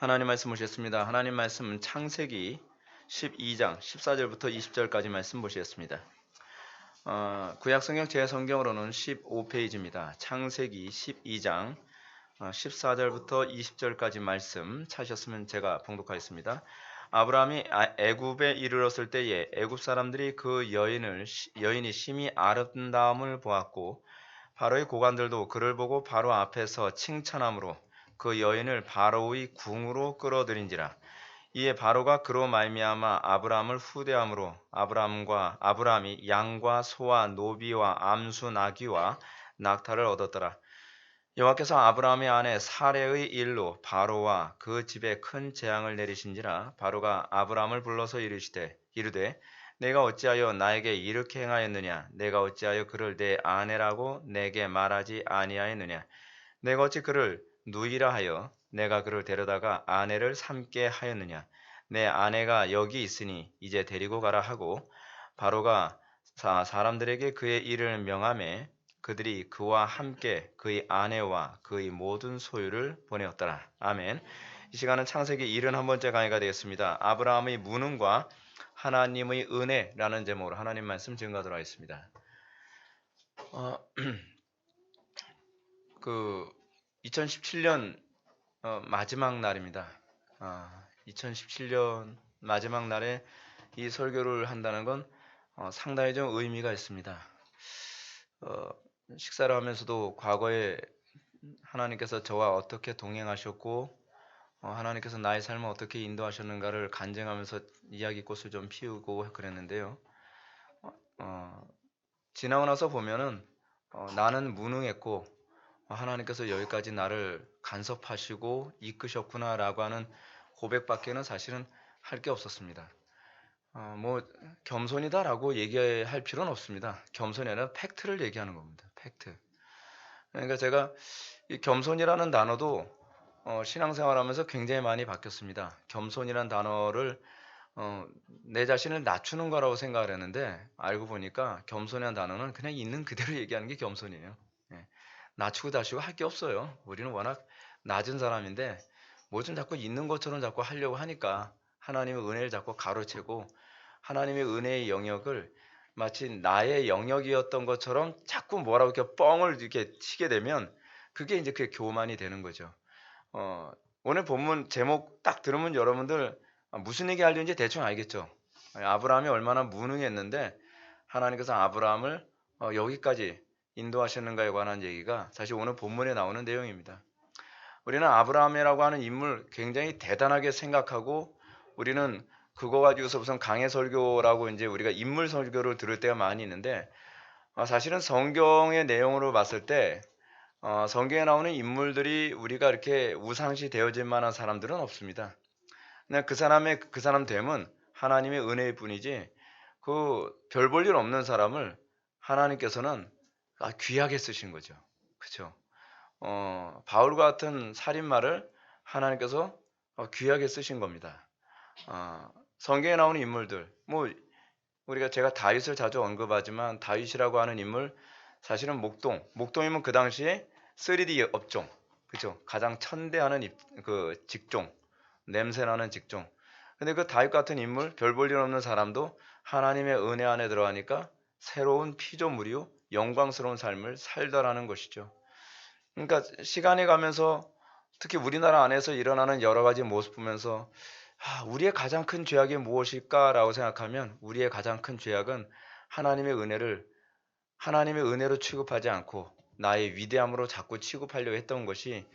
하나님 말씀 보시겠습니다. 하나님 말씀은 창세기 12장 14절부터 20절까지 말씀 보시겠습니다. 구약성경 제 성경으로는 15페이지입니다. 창세기 12장 14절부터 20절까지 말씀 찾으셨으면 제가 봉독하겠습니다. 아브라함이 애굽에 이르렀을 때에 애굽 사람들이 그 여인이 심히 아름다움을 보았고 바로의 고관들도 그를 보고 바로 앞에서 칭찬함으로 그 여인을 바로의 궁으로 끌어들인지라. 이에 바로가 그로 말미암아 아브라함을 후대함으로 아브라함이 양과 소와 노비와 암수 나귀와 낙타를 얻었더라. 여호와께서 아브라함의 아내 사레의 일로 바로와 그 집에 큰 재앙을 내리신지라. 바로가 아브라함을 불러서 이르되 내가 어찌하여 나에게 이렇게 행하였느냐? 내가 어찌하여 그를 내 아내라고 내게 말하지 아니하였느냐? 내가 어찌 그를 누이라 하여 내가 그를 데려다가 아내를 삼게 하였느냐? 내 아내가 여기 있으니 이제 데리고 가라 하고 바로가 사람들에게 그의 일을 명하매 그들이 그와 함께 그의 아내와 그의 모든 소유를 보내었더라. 아멘. 이 시간은 창세기 71번째 강의가 되겠습니다. 아브라함의 무능과 하나님의 은혜라는 제목으로 하나님 말씀 증거하도록 하겠습니다. 그 2017년 마지막 날입니다. 2017년 마지막 날에 이 설교를 한다는 건 상당히 좀 의미가 있습니다. 식사를 하면서도 과거에 하나님께서 저와 어떻게 동행하셨고 하나님께서 나의 삶을 어떻게 인도하셨는가를 간증하면서 이야기꽃을 좀 피우고 그랬는데요. 지나고 나서 보면은 나는 무능했고 하나님께서 여기까지 나를 간섭하시고 이끄셨구나라고 하는 고백밖에는 사실은 할 게 없었습니다. 뭐 겸손이다라고 얘기할 필요는 없습니다. 겸손이 아니라 팩트를 얘기하는 겁니다. 팩트. 그러니까 제가 이 겸손이라는 단어도 신앙생활하면서 굉장히 많이 바뀌었습니다. 겸손이라는 단어를 내 자신을 낮추는 거라고 생각을 했는데 알고 보니까 겸손이라는 단어는 그냥 있는 그대로 얘기하는 게 겸손이에요. 예. 낮추고 다시고 할 게 없어요. 우리는 워낙 낮은 사람인데 뭐 좀 자꾸 있는 것처럼 자꾸 하려고 하니까 하나님의 은혜를 자꾸 가로채고 하나님의 은혜의 영역을 마치 나의 영역이었던 것처럼 자꾸 뭐라고 이렇게 뻥을 이렇게 치게 되면 그게 이제 그게 교만이 되는 거죠. 오늘 본문 제목 딱 들으면 여러분들 무슨 얘기 하려는지 대충 알겠죠. 아브라함이 얼마나 무능했는데 하나님께서 아브라함을 여기까지 인도하셨는가에 관한 얘기가 사실 오늘 본문에 나오는 내용입니다. 우리는 아브라함이라고 하는 인물 굉장히 대단하게 생각하고 우리는 그거 가지고서 무슨 강해 설교라고 이제 우리가 인물 설교를 들을 때가 많이 있는데 사실은 성경의 내용으로 봤을 때 성경에 나오는 인물들이 우리가 이렇게 우상시 되어질 만한 사람들은 없습니다. 그냥 그 사람 됨은 하나님의 은혜일 뿐이지 그 별 볼 일 없는 사람을 하나님께서는 귀하게 쓰신 거죠. 그렇죠? 바울 같은 살인마를 하나님께서 귀하게 쓰신 겁니다. 성경에 나오는 인물들, 뭐 제가 다윗을 자주 언급하지만 다윗이라고 하는 인물 사실은 목동이면 그 당시에 3D 업종, 그죠? 가장 천대하는 그 직종, 냄새나는 직종. 근데 그 다윗 같은 인물, 별 볼 일 없는 사람도 하나님의 은혜 안에 들어가니까 새로운 피조물이요 영광스러운 삶을 살더라는 것이죠. 그러니까 시간이 가면서 특히 우리나라 안에서 일어나는 여러 가지 모습 보면서 우리의 가장 큰 죄악이 무엇일까라고 생각하면 우리의 가장 큰 죄악은 하나님의 은혜로 취급하지 않고 나의 위대함으로 자꾸 취급하려고 했던 것이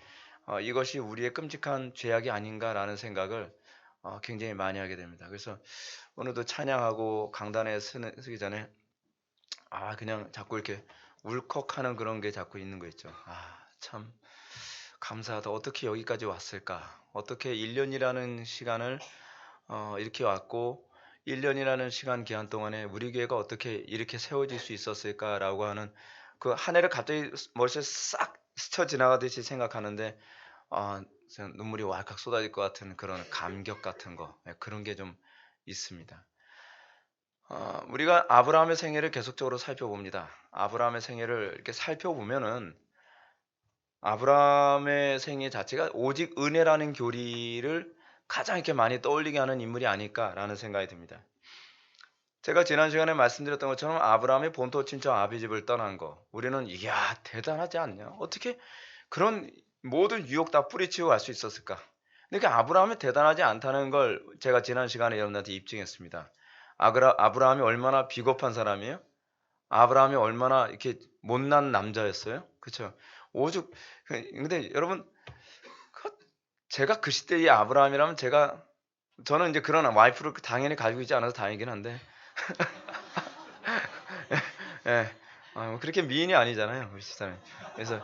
이것이 우리의 끔찍한 죄악이 아닌가라는 생각을 굉장히 많이 하게 됩니다. 그래서 오늘도 찬양하고 강단에 서기 전에 그냥 자꾸 이렇게 울컥하는 그런 게 자꾸 있는 거 있죠. 참 감사하다. 어떻게 여기까지 왔을까? 어떻게 1년이라는 시간을 이렇게 왔고 1년이라는 시간 기한 동안에 우리 교회가 어떻게 이렇게 세워질 수 있었을까라고 하는 그 한 해를 갑자기 머릿속에 싹 스쳐 지나가듯이 생각하는데 눈물이 왈칵 쏟아질 것 같은 그런 감격 같은 거 그런 게 좀 있습니다. 우리가 아브라함의 생애를 계속적으로 살펴봅니다. 아브라함의 생애를 이렇게 살펴보면은 아브라함의 생애 자체가 오직 은혜라는 교리를 가장 이렇게 많이 떠올리게 하는 인물이 아닐까라는 생각이 듭니다. 제가 지난 시간에 말씀드렸던 것처럼 아브라함이 본토 친척 아비집을 떠난 거, 우리는 이야 대단하지 않냐? 어떻게 그런 모든 유혹 다 뿌리치고 갈 수 있었을까? 근데 그 아브라함이 대단하지 않다는 걸 제가 지난 시간에 여러분한테 입증했습니다. 아브라함이 얼마나 비겁한 사람이에요? 아브라함이 얼마나 이렇게 못난 남자였어요? 그렇죠? 오죽 근데 여러분 제가 그 시대의 아브라함이라면 저는 이제 그런 와이프를 당연히 가지고 있지 않아서 다행이긴 한데 예, 뭐 그렇게 미인이 아니잖아요, 우리 집사람. 그래서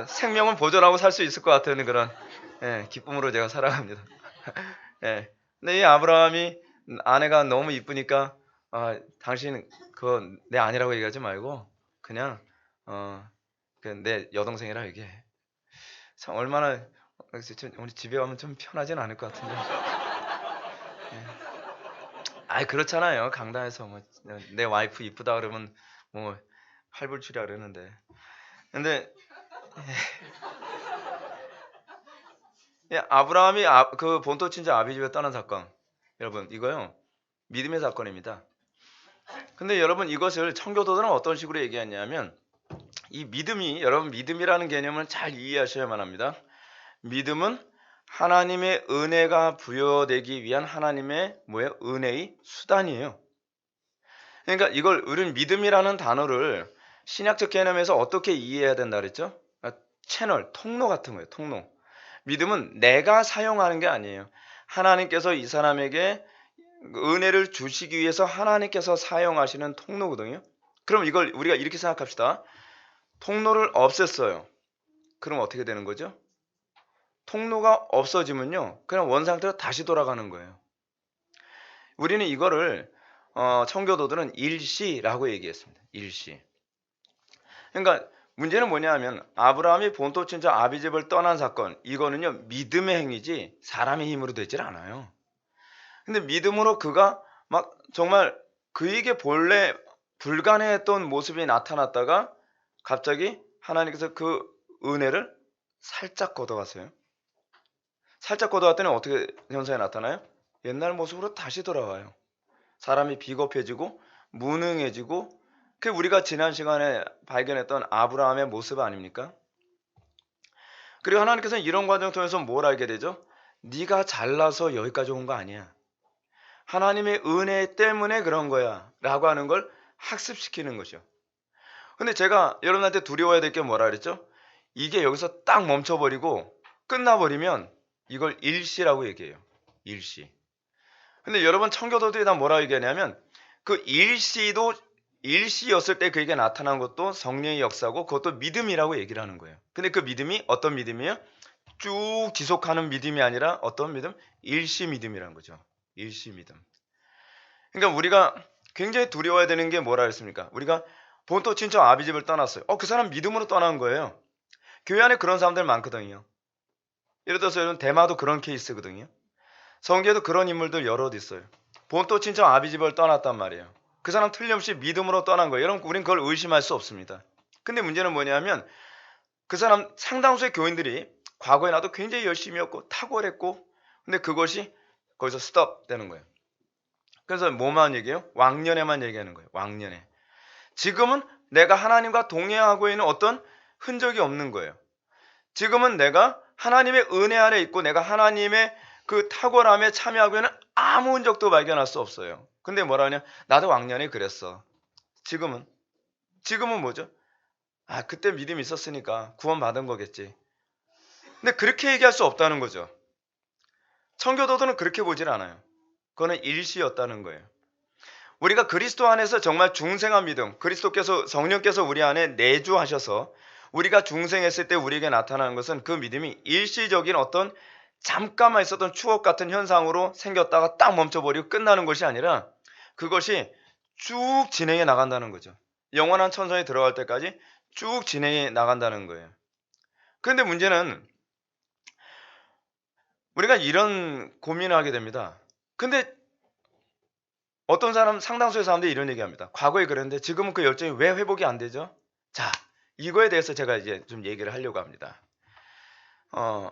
생명은 보존하고 살 수 있을 것 같은 그런 기쁨으로 제가 살아갑니다. 예. 근데 이 아브라함이 아내가 너무 이쁘니까 당신 그거 내 아내라고 얘기하지 말고 그냥 내 여동생이라 얘기해. 참 얼마나 우리 집에 가면 좀 편하진 않을 것 같은데. 아이 그렇잖아요. 강단에서 뭐 내 와이프 이쁘다 그러면 뭐 팔불출이라 그러는데. 근데 아브라함이 그 본토 친자 아비집에 떠난 사건, 여러분 이거요 믿음의 사건입니다. 근데 여러분 이것을 청교도들은 어떤 식으로 얘기했냐면 이 믿음이 여러분 믿음이라는 개념을 잘 이해하셔야만 합니다. 믿음은 하나님의 은혜가 부여되기 위한 하나님의 은혜의 수단이에요. 그러니까 이걸 우리는 믿음이라는 단어를 신약적 개념에서 어떻게 이해해야 된다 그랬죠? 채널, 통로 같은 거예요. 통로. 믿음은 내가 사용하는 게 아니에요. 하나님께서 이 사람에게 은혜를 주시기 위해서 하나님께서 사용하시는 통로거든요. 그럼 이걸 우리가 이렇게 생각합시다. 통로를 없앴어요. 그럼 어떻게 되는 거죠? 통로가 없어지면요. 그냥 원상태로 다시 돌아가는 거예요. 우리는 이거를 청교도들은 일시라고 얘기했습니다. 일시. 그러니까 문제는 뭐냐면 아브라함이 본토 친척 아비집을 떠난 사건, 이거는요 믿음의 행위지 사람의 힘으로 되질 않아요. 근데 믿음으로 그가 막 정말 그에게 본래 불가능했던 모습이 나타났다가 갑자기 하나님께서 그 은혜를 살짝 걷어갔어요. 살짝 걷어갔더니 어떻게 현상이 나타나요? 옛날 모습으로 다시 돌아와요. 사람이 비겁해지고 무능해지고 그게 우리가 지난 시간에 발견했던 아브라함의 모습 아닙니까? 그리고 하나님께서는 이런 과정 통해서 뭘 알게 되죠? 네가 잘나서 여기까지 온 거 아니야. 하나님의 은혜 때문에 그런 거야 라고 하는 걸 학습시키는 것이요. 근데 제가 여러분한테 두려워야 될 게 뭐라 그랬죠? 이게 여기서 딱 멈춰버리고 끝나버리면 이걸 일시라고 얘기해요. 일시. 근데 여러분 청교도들이 다 뭐라고 얘기하냐면 그 일시였을 때 그에게 나타난 것도 성령의 역사고 그것도 믿음이라고 얘기를 하는 거예요. 근데 그 믿음이 어떤 믿음이에요? 쭉 지속하는 믿음이 아니라 어떤 믿음? 일시 믿음이라는 거죠. 일시 믿음. 그러니까 우리가 굉장히 두려워야 되는 게 뭐라 했습니까? 우리가 본토 친척 아비집을 떠났어요. 그 사람 믿음으로 떠난 거예요. 교회 안에 그런 사람들 많거든요. 예를 들어서 여러분 대마도 그런 케이스거든요. 성경에도 그런 인물들 여럿 있어요. 본토 친척 아비집을 떠났단 말이에요. 그 사람 틀림없이 믿음으로 떠난 거예요. 여러분 우리는 그걸 의심할 수 없습니다. 근데 문제는 뭐냐면 그 사람 상당수의 교인들이 과거에 나도 굉장히 열심히 했고 탁월했고 근데 그것이 거기서 스톱 되는 거예요. 그래서 뭐만 얘기해요? 왕년에만 얘기하는 거예요. 왕년에. 지금은 내가 하나님과 동행하고 있는 어떤 흔적이 없는 거예요. 지금은 내가 하나님의 은혜 아래 있고 내가 하나님의 그 탁월함에 참여하고 있는 아무 흔적도 발견할 수 없어요. 근데 뭐라 하냐? 나도 왕년에 그랬어. 지금은 뭐죠? 그때 믿음이 있었으니까 구원받은 거겠지. 근데 그렇게 얘기할 수 없다는 거죠. 청교도들은 그렇게 보질 않아요. 그거는 일시였다는 거예요. 우리가 그리스도 안에서 정말 중생한 믿음, 그리스도께서 성령께서 우리 안에 내주하셔서 우리가 중생했을 때 우리에게 나타나는 것은 그 믿음이 일시적인 어떤 잠깐만 있었던 추억 같은 현상으로 생겼다가 딱 멈춰버리고 끝나는 것이 아니라 그것이 쭉 진행해 나간다는 거죠. 영원한 천성에 들어갈 때까지 쭉 진행해 나간다는 거예요. 그런데 문제는 우리가 이런 고민을 하게 됩니다. 근데 어떤 상당수의 사람들이 이런 얘기합니다. 과거에 그랬는데 지금은 그 열정이 왜 회복이 안 되죠? 자, 이거에 대해서 제가 이제 좀 얘기를 하려고 합니다. 어,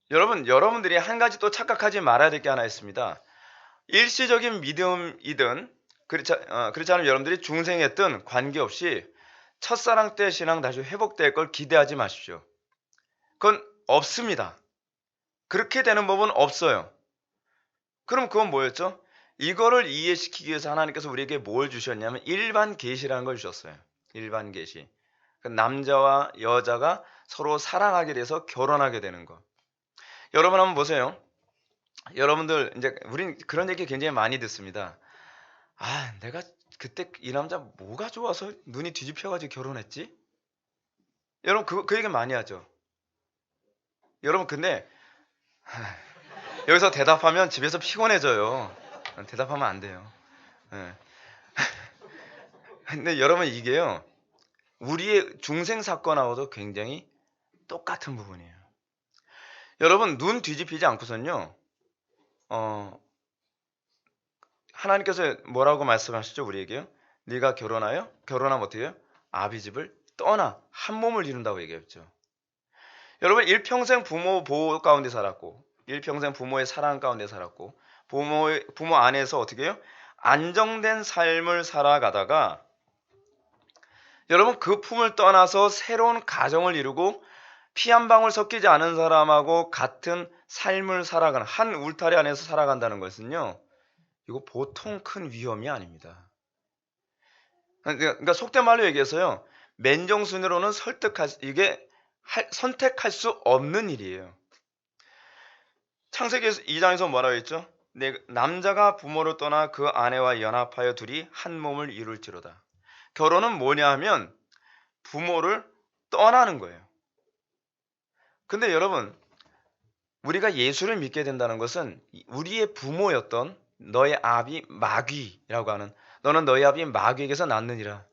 여러분들이 한 가지 또 착각하지 말아야 될 게 하나 있습니다. 일시적인 믿음이든 그렇지 않으면 여러분들이 중생했든 관계없이 첫사랑 때 신앙 다시 회복될 걸 기대하지 마십시오. 그건 없습니다. 그렇게 되는 법은 없어요. 그럼 그건 뭐였죠? 이거를 이해시키기 위해서 하나님께서 우리에게 뭘 주셨냐면 일반 계시라는 걸 주셨어요. 일반 계시. 그 남자와 여자가 서로 사랑하게 돼서 결혼하게 되는 거. 여러분 한번 보세요. 여러분들 이제 우린 그런 얘기 굉장히 많이 듣습니다. 아, 내가 그때 이 남자 뭐가 좋아서 눈이 뒤집혀가지고 결혼했지? 여러분 그 얘기 많이 하죠. 여러분 근데 여기서 대답하면 집에서 피곤해져요. 대답하면 안 돼요. 예. 근데 여러분 이게요. 우리의 중생 사건하고도 굉장히 똑같은 부분이에요. 여러분 눈 뒤집히지 않고선요. 하나님께서 뭐라고 말씀하시죠? 우리에게요. 네가 결혼하면 어떻게 해요? 아비 집을 떠나 한 몸을 이룬다고 얘기했죠. 여러분 일평생 부모 보호 가운데 살았고 일평생 부모의 사랑 가운데 살았고 부모 안에서 어떻게 해요? 안정된 삶을 살아가다가 여러분 그 품을 떠나서 새로운 가정을 이루고 피 한 방울 섞이지 않은 사람하고 같은 삶을 살아가는 한 울타리 안에서 살아간다는 것은요. 이거 보통 큰 위험이 아닙니다. 그러니까 속된 말로 얘기해서요. 맨정신으로는 선택할 수 없는 일이에요. 창세기 2장에서 뭐라고 했죠? 남자가 부모를 떠나 그 아내와 연합하여 둘이 한 몸을 이룰지로다. 결혼은 뭐냐 하면 부모를 떠나는 거예요. 근데 여러분 우리가 예수를 믿게 된다는 것은 우리의 부모였던 너의 아비 마귀라고 하는 너는 너희 아비 마귀에게서 났느니라.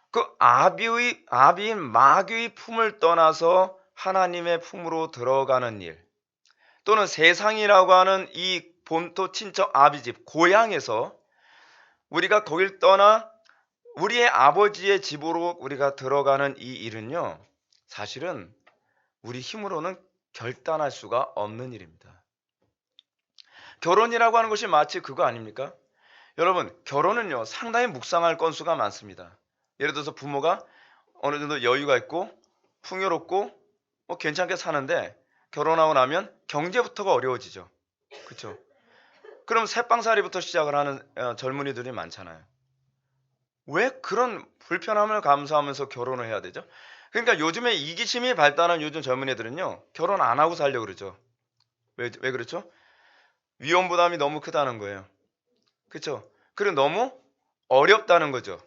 그 아비인 마귀의 품을 떠나서 하나님의 품으로 들어가는 일 또는 세상이라고 하는 이 본토 친척 아비집 고향에서 우리가 거길 떠나 우리의 아버지의 집으로 우리가 들어가는 이 일은요. 사실은 우리 힘으로는 결단할 수가 없는 일입니다. 결혼이라고 하는 것이 마치 그거 아닙니까? 여러분 결혼은요 상당히 묵상할 건수가 많습니다. 예를 들어서 부모가 어느 정도 여유가 있고 풍요롭고 괜찮게 사는데 결혼하고 나면 경제부터가 어려워지죠. 그렇죠? 그럼 새빵살이부터 시작을 하는 젊은이들이 많잖아요. 왜 그런 불편함을 감수하면서 결혼을 해야 되죠? 그러니까 요즘에 이기심이 발달한 요즘 젊은이들은요 결혼 안 하고 살려고 그러죠. 왜 그렇죠? 위험 부담이 너무 크다는 거예요. 그렇죠? 그리고 너무 어렵다는 거죠.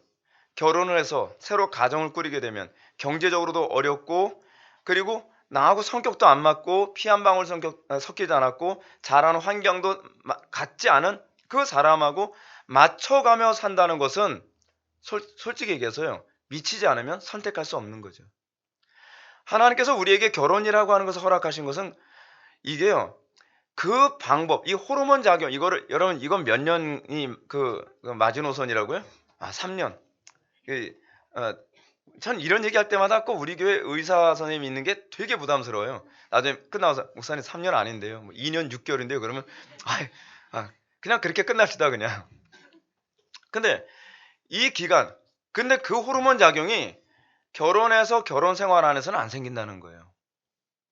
결혼을 해서 새로 가정을 꾸리게 되면 경제적으로도 어렵고 그리고 나하고 성격도 안 맞고 피 한 방울 섞이지 않았고 자라는 환경도 같지 않은 그 사람하고 맞춰가며 산다는 것은 솔직히 얘기해서요. 미치지 않으면 선택할 수 없는 거죠. 하나님께서 우리에게 결혼이라고 하는 것을 허락하신 것은 이게요. 그 방법, 이 호르몬 작용, 여러분, 이건 몇 년이 그 마지노선이라고요? 3년. 전 이런 얘기할 때마다 꼭 우리 교회 의사 선생님이 있는 게 되게 부담스러워요. 나중에 끝나서 목사님 3년 아닌데요. 2년 6개월인데요. 그러면 그냥 그렇게 끝납시다 그냥. 근데 이 기간, 근데 그 호르몬 작용이 결혼해서 결혼 생활 안에서는 안 생긴다는 거예요.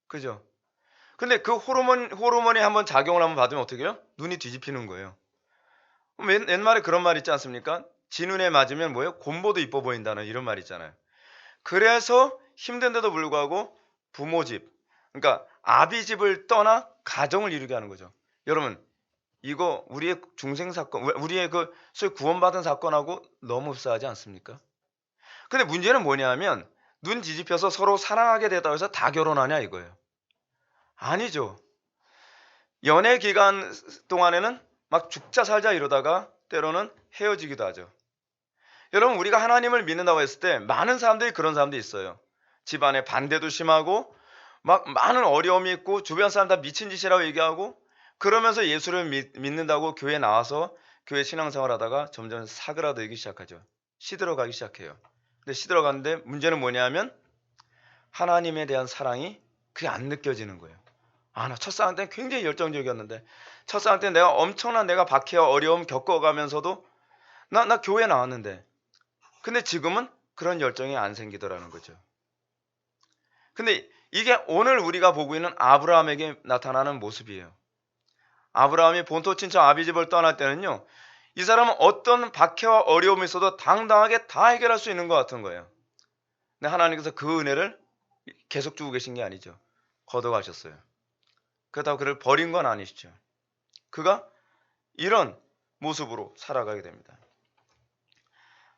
그죠? 근데 그 호르몬이 한번 작용을 한번 받으면 어떻게 해요? 눈이 뒤집히는 거예요. 옛말에 그런 말 있지 않습니까? 지 눈에 맞으면 뭐예요? 곰보도 이뻐 보인다는 이런 말 있잖아요. 그래서 힘든데도 불구하고 부모 집, 그러니까 아비 집을 떠나 가정을 이루게 하는 거죠. 여러분, 이거 우리의 중생 사건, 우리의 그 소위 구원받은 사건하고 너무 흡사하지 않습니까? 근데 문제는 뭐냐면 눈 뒤집혀서 서로 사랑하게 됐다고 해서 다 결혼하냐 이거예요. 아니죠. 연애 기간 동안에는 막 죽자 살자 이러다가 때로는 헤어지기도 하죠. 여러분 우리가 하나님을 믿는다고 했을 때 많은 사람들이 그런 사람들이 있어요. 집안에 반대도 심하고 막 많은 어려움이 있고 주변 사람 다 미친 짓이라고 얘기하고 그러면서 예수를 믿는다고 교회에 나와서 교회 신앙생활 하다가 점점 사그라들기 시작하죠. 시들어가기 시작해요. 근데 시들어가는데 문제는 뭐냐면 하나님에 대한 사랑이 그게 안 느껴지는 거예요. 나 첫사랑 때는 굉장히 열정적이었는데, 첫사랑 때 내가 엄청난 내가 박해와 어려움 겪어가면서도 나 교회 나왔는데, 근데 지금은 그런 열정이 안 생기더라는 거죠. 근데 이게 오늘 우리가 보고 있는 아브라함에게 나타나는 모습이에요. 아브라함이 본토 친척 아비집을 떠날 때는요, 이 사람은 어떤 박해와 어려움이 있어도 당당하게 다 해결할 수 있는 것 같은 거예요. 근데 하나님께서 그 은혜를 계속 주고 계신 게 아니죠. 걷어가셨어요. 그렇다고 그를 버린 건 아니시죠. 그가 이런 모습으로 살아가게 됩니다.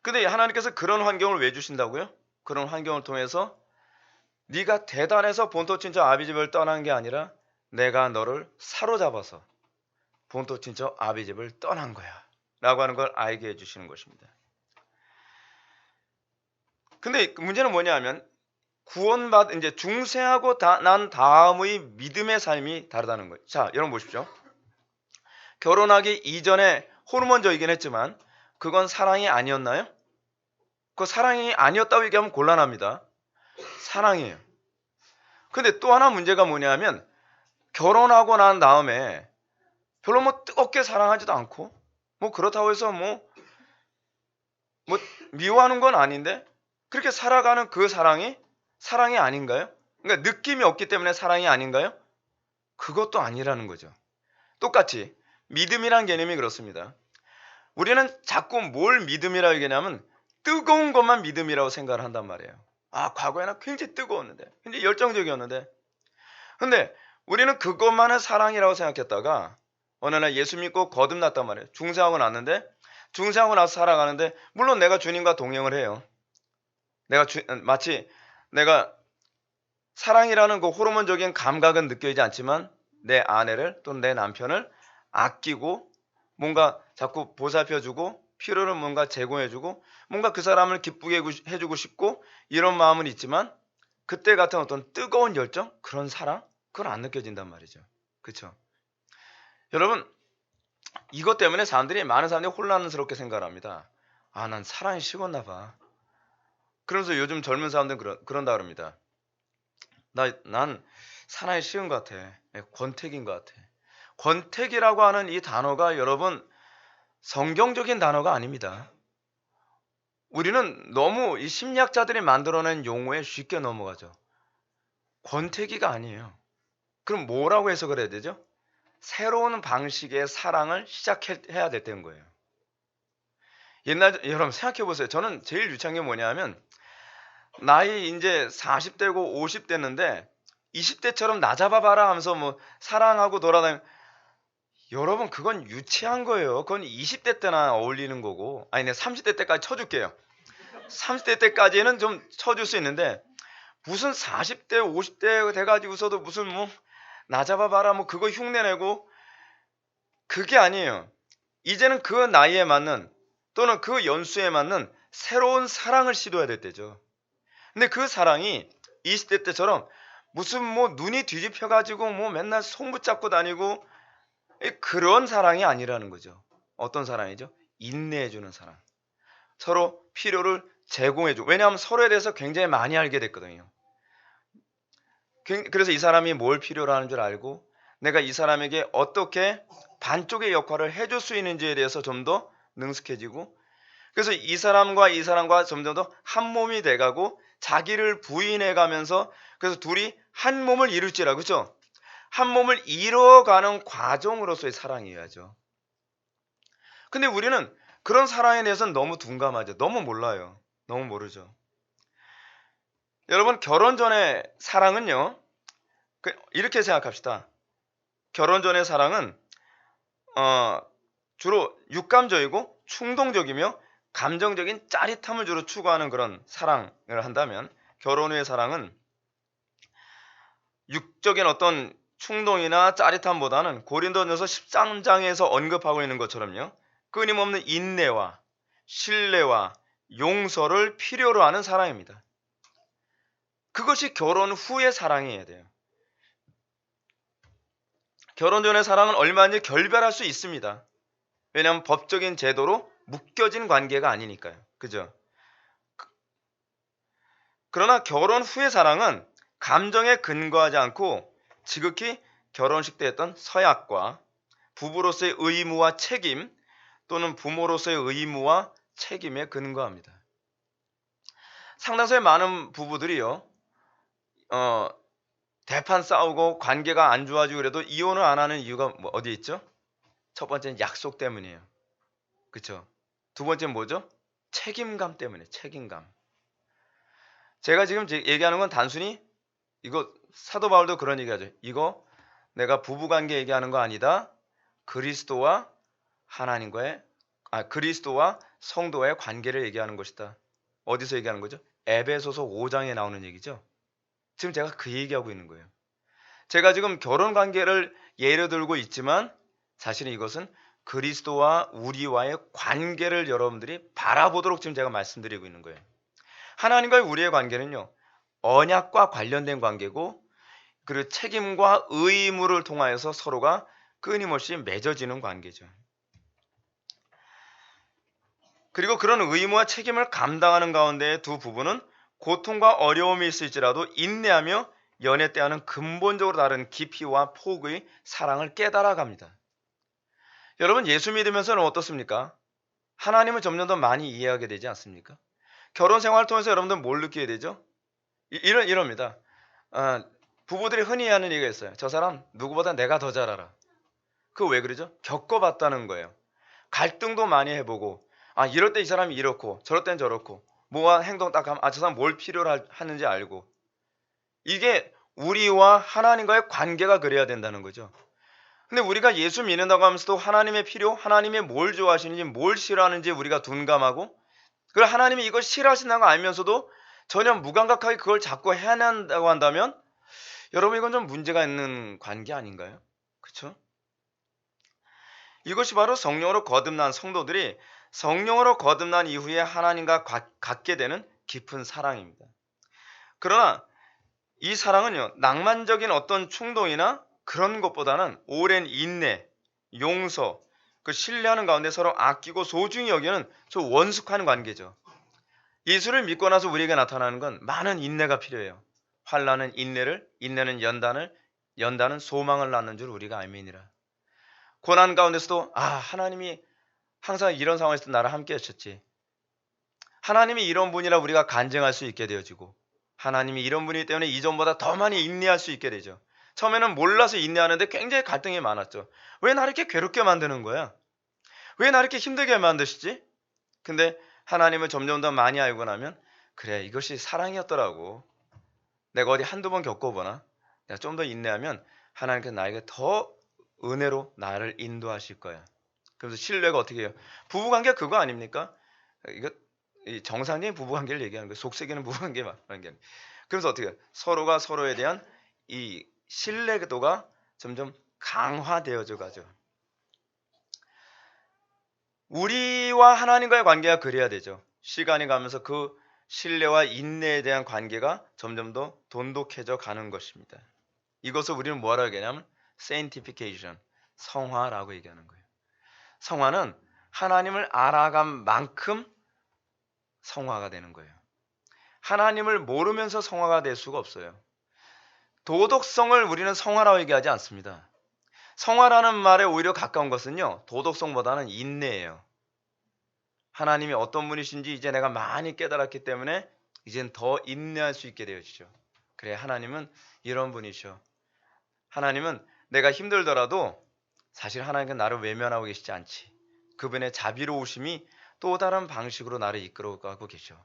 근데 하나님께서 그런 환경을 왜 주신다고요? 그런 환경을 통해서 네가 대단해서 본토 친척 아비집을 떠난 게 아니라 내가 너를 사로잡아서 본토 친척 아비집을 떠난 거야 라고 하는 걸 알게 해주시는 것입니다. 근데 문제는 뭐냐 하면 이제 중생하고 난 다음의 믿음의 삶이 다르다는 거예요. 자, 여러분 보십시오. 결혼하기 이전에 호르몬적이긴 했지만 그건 사랑이 아니었나요? 그 사랑이 아니었다고 얘기하면 곤란합니다. 사랑이에요. 근데 또 하나 문제가 뭐냐면 결혼하고 난 다음에 별로 뭐 뜨겁게 사랑하지도 않고 뭐 그렇다고 해서 뭐 미워하는 건 아닌데 그렇게 살아가는 그 사랑이 아닌가요? 그러니까 느낌이 없기 때문에 사랑이 아닌가요? 그것도 아니라는 거죠. 똑같이 믿음이란 개념이 그렇습니다. 우리는 자꾸 뭘 믿음이라고 얘기하냐면 뜨거운 것만 믿음이라고 생각을 한단 말이에요. 과거에는 굉장히 뜨거웠는데 굉장히 열정적이었는데 근데 우리는 그것만을 사랑이라고 생각했다가 어느 날 예수 믿고 거듭났단 말이에요. 중생하고 났는데 중생하고 나서 살아가는데 물론 내가 주님과 동행을 해요. 마치 내가 사랑이라는 그 호르몬적인 감각은 느껴지지 않지만 내 아내를 또는 내 남편을 아끼고 뭔가 자꾸 보살펴주고 필요를 뭔가 제공해주고 뭔가 그 사람을 기쁘게 해주고 싶고 이런 마음은 있지만 그때 같은 어떤 뜨거운 열정? 그런 사랑? 그건 안 느껴진단 말이죠. 그렇죠? 여러분 이것 때문에 많은 사람들이 혼란스럽게 생각을 합니다. 난 사랑이 식었나 봐. 그러면서 요즘 젊은 사람들은 그런다 그럽니다. 난 사랑이 식은 것 같아. 권태기인 것 같아. 권태기라고 하는 이 단어가 여러분 성경적인 단어가 아닙니다. 우리는 너무 이 심리학자들이 만들어낸 용어에 쉽게 넘어가죠. 권태기가 아니에요. 그럼 뭐라고 해석을 해야 되죠? 새로운 방식의 사랑을 시작해야 됐다는 거예요. 여러분 생각해 보세요. 저는 제일 유치한 게 뭐냐면 나이 이제 40대고 50대인데 20대처럼 나 잡아봐라 하면서 뭐 사랑하고 돌아다니면 여러분 그건 유치한 거예요. 그건 20대 때나 어울리는 거고 내가 30대 때까지 쳐줄게요. 30대 때까지는 좀 쳐줄 수 있는데 무슨 40대 50대 돼가지고서도 무슨 뭐 나 잡아봐라 뭐 그거 흉내내고 그게 아니에요. 이제는 그 나이에 맞는 또는 그 연수에 맞는 새로운 사랑을 시도해야 될 때죠. 근데 그 사랑이 20대 때처럼 무슨 뭐 눈이 뒤집혀가지고 뭐 맨날 손 붙잡고 다니고 그런 사랑이 아니라는 거죠. 어떤 사랑이죠? 인내해주는 사랑. 서로 필요를 제공해주고 왜냐하면 서로에 대해서 굉장히 많이 알게 됐거든요. 그래서 이 사람이 뭘 필요로 하는 줄 알고 내가 이 사람에게 어떻게 반쪽의 역할을 해줄 수 있는지에 대해서 좀 더 능숙해지고 그래서 이 사람과 점점 더 한 몸이 돼가고 자기를 부인해가면서 그래서 둘이 한 몸을 이룰지라 그렇죠? 한 몸을 이뤄가는 과정으로서의 사랑이어야죠. 근데 우리는 그런 사랑에 대해서는 너무 둔감하죠. 너무 몰라요. 너무 모르죠. 여러분 결혼 전의 사랑은요. 이렇게 생각합시다. 결혼 전의 사랑은 주로 육감적이고 충동적이며 감정적인 짜릿함을 주로 추구하는 그런 사랑을 한다면 결혼 후의 사랑은 육적인 어떤 충동이나 짜릿함보다는 고린도전서 13장에서 언급하고 있는 것처럼요. 끊임없는 인내와 신뢰와 용서를 필요로 하는 사랑입니다. 그것이 결혼 후의 사랑이어야 돼요. 결혼 전의 사랑은 얼마든지 결별할 수 있습니다. 왜냐하면 법적인 제도로 묶여진 관계가 아니니까요. 그죠? 그러나 결혼 후의 사랑은 감정에 근거하지 않고 지극히 결혼식 때 했던 서약과 부부로서의 의무와 책임 또는 부모로서의 의무와 책임에 근거합니다. 상당수의 많은 부부들이요, 대판 싸우고 관계가 안 좋아지고 그래도 이혼을 안 하는 이유가 어디 있죠? 첫 번째는 약속 때문이에요. 그렇죠? 두 번째는 뭐죠? 책임감 때문에, 책임감. 제가 지금 얘기하는 건 단순히 이거 사도 바울도 그런 얘기하죠. 이거 내가 부부관계 얘기하는 거 아니다. 그리스도와 하나님과의 그리스도와 성도와의 관계를 얘기하는 것이다. 어디서 얘기하는 거죠? 에베소서 5장에 나오는 얘기죠. 지금 제가 그 얘기하고 있는 거예요. 제가 지금 결혼 관계를 예로 들고 있지만 사실은 이것은 그리스도와 우리와의 관계를 여러분들이 바라보도록 지금 제가 말씀드리고 있는 거예요. 하나님과의 우리의 관계는요, 언약과 관련된 관계고 그리고 책임과 의무를 통하여서 서로가 끊임없이 맺어지는 관계죠. 그리고 그런 의무와 책임을 감당하는 가운데 두 부부는 고통과 어려움이 있을지라도 인내하며 연애 때와는 근본적으로 다른 깊이와 폭의 사랑을 깨달아갑니다. 여러분, 예수 믿으면서는 어떻습니까? 하나님을 점점 더 많이 이해하게 되지 않습니까? 결혼 생활을 통해서 여러분들 뭘 느끼게 되죠? 이럽니다. 부부들이 흔히 하는 얘기가 있어요. 저 사람 누구보다 내가 더 잘 알아. 그거 왜 그러죠? 겪어봤다는 거예요. 갈등도 많이 해보고, 이럴 때 이 사람이 이렇고 저럴 땐 저렇고, 뭐가 행동 딱 하면 저 사람 뭘 필요로 하는지 알고. 이게 우리와 하나님과의 관계가 그래야 된다는 거죠. 근데 우리가 예수 믿는다고 하면서도 하나님의 필요, 하나님이 뭘 좋아하시는지 뭘 싫어하는지 우리가 둔감하고, 그리고 하나님이 이걸 싫어하신다는 걸 알면서도 전혀 무감각하게 그걸 자꾸 해야 한다고 한다면 여러분, 이건 좀 문제가 있는 관계 아닌가요? 그렇죠? 이것이 바로 성령으로 거듭난 성도들이 성령으로 거듭난 이후에 하나님과 갖게 되는 깊은 사랑입니다. 그러나 이 사랑은요, 낭만적인 어떤 충동이나 그런 것보다는 오랜 인내, 용서, 그 신뢰하는 가운데 서로 아끼고 소중히 여기는 저 원숙한 관계죠. 예수를 믿고 나서 우리에게 나타나는 건 많은 인내가 필요해요. 환난은 인내를, 인내는 연단은 소망을 낳는 줄 우리가 알미니라. 고난 가운데서도 하나님이 항상 이런 상황에서 나를 함께 하셨지. 하나님이 이런 분이라 우리가 간증할 수 있게 되어지고, 하나님이 이런 분이기 때문에 이전보다 더 많이 인내할 수 있게 되죠. 처음에는 몰라서 인내하는데 굉장히 갈등이 많았죠. 왜 나를 이렇게 괴롭게 만드는 거야? 왜 나를 이렇게 힘들게 만드시지? 근데 하나님을 점점 더 많이 알고 나면 그래, 이것이 사랑이었더라고. 내가 어디 한두 번 겪어보나? 내가 좀 더 인내하면 하나님께서 나에게 더 은혜로 나를 인도하실 거야. 그래서 신뢰가 어떻게 해요? 부부관계 그거 아닙니까? 이거 정상적인 부부관계를 얘기하는 거예요. 속삭이는 부부관계 말하는 게 아니에요. 그래서 어떻게 해요? 서로가 서로에 대한 이 신뢰도가 점점 강화되어져 가죠. 우리와 하나님과의 관계가 그래야 되죠. 시간이 가면서 그 신뢰와 인내에 대한 관계가 점점 더 돈독해져 가는 것입니다. 이것을 우리는 뭐라고 얘기하냐면 sanctification, 성화라고 얘기하는 거예요. 성화는 하나님을 알아간 만큼 성화가 되는 거예요. 하나님을 모르면서 성화가 될 수가 없어요. 도덕성을 우리는 성화라고 얘기하지 않습니다. 성화라는 말에 오히려 가까운 것은요, 도덕성보다는 인내예요. 하나님이 어떤 분이신지 이제 내가 많이 깨달았기 때문에 이젠 더 인내할 수 있게 되어지죠. 그래, 하나님은 이런 분이셔. 하나님은 내가 힘들더라도 사실 하나님은 나를 외면하고 계시지 않지. 그분의 자비로우심이 또 다른 방식으로 나를 이끌어가고 계셔.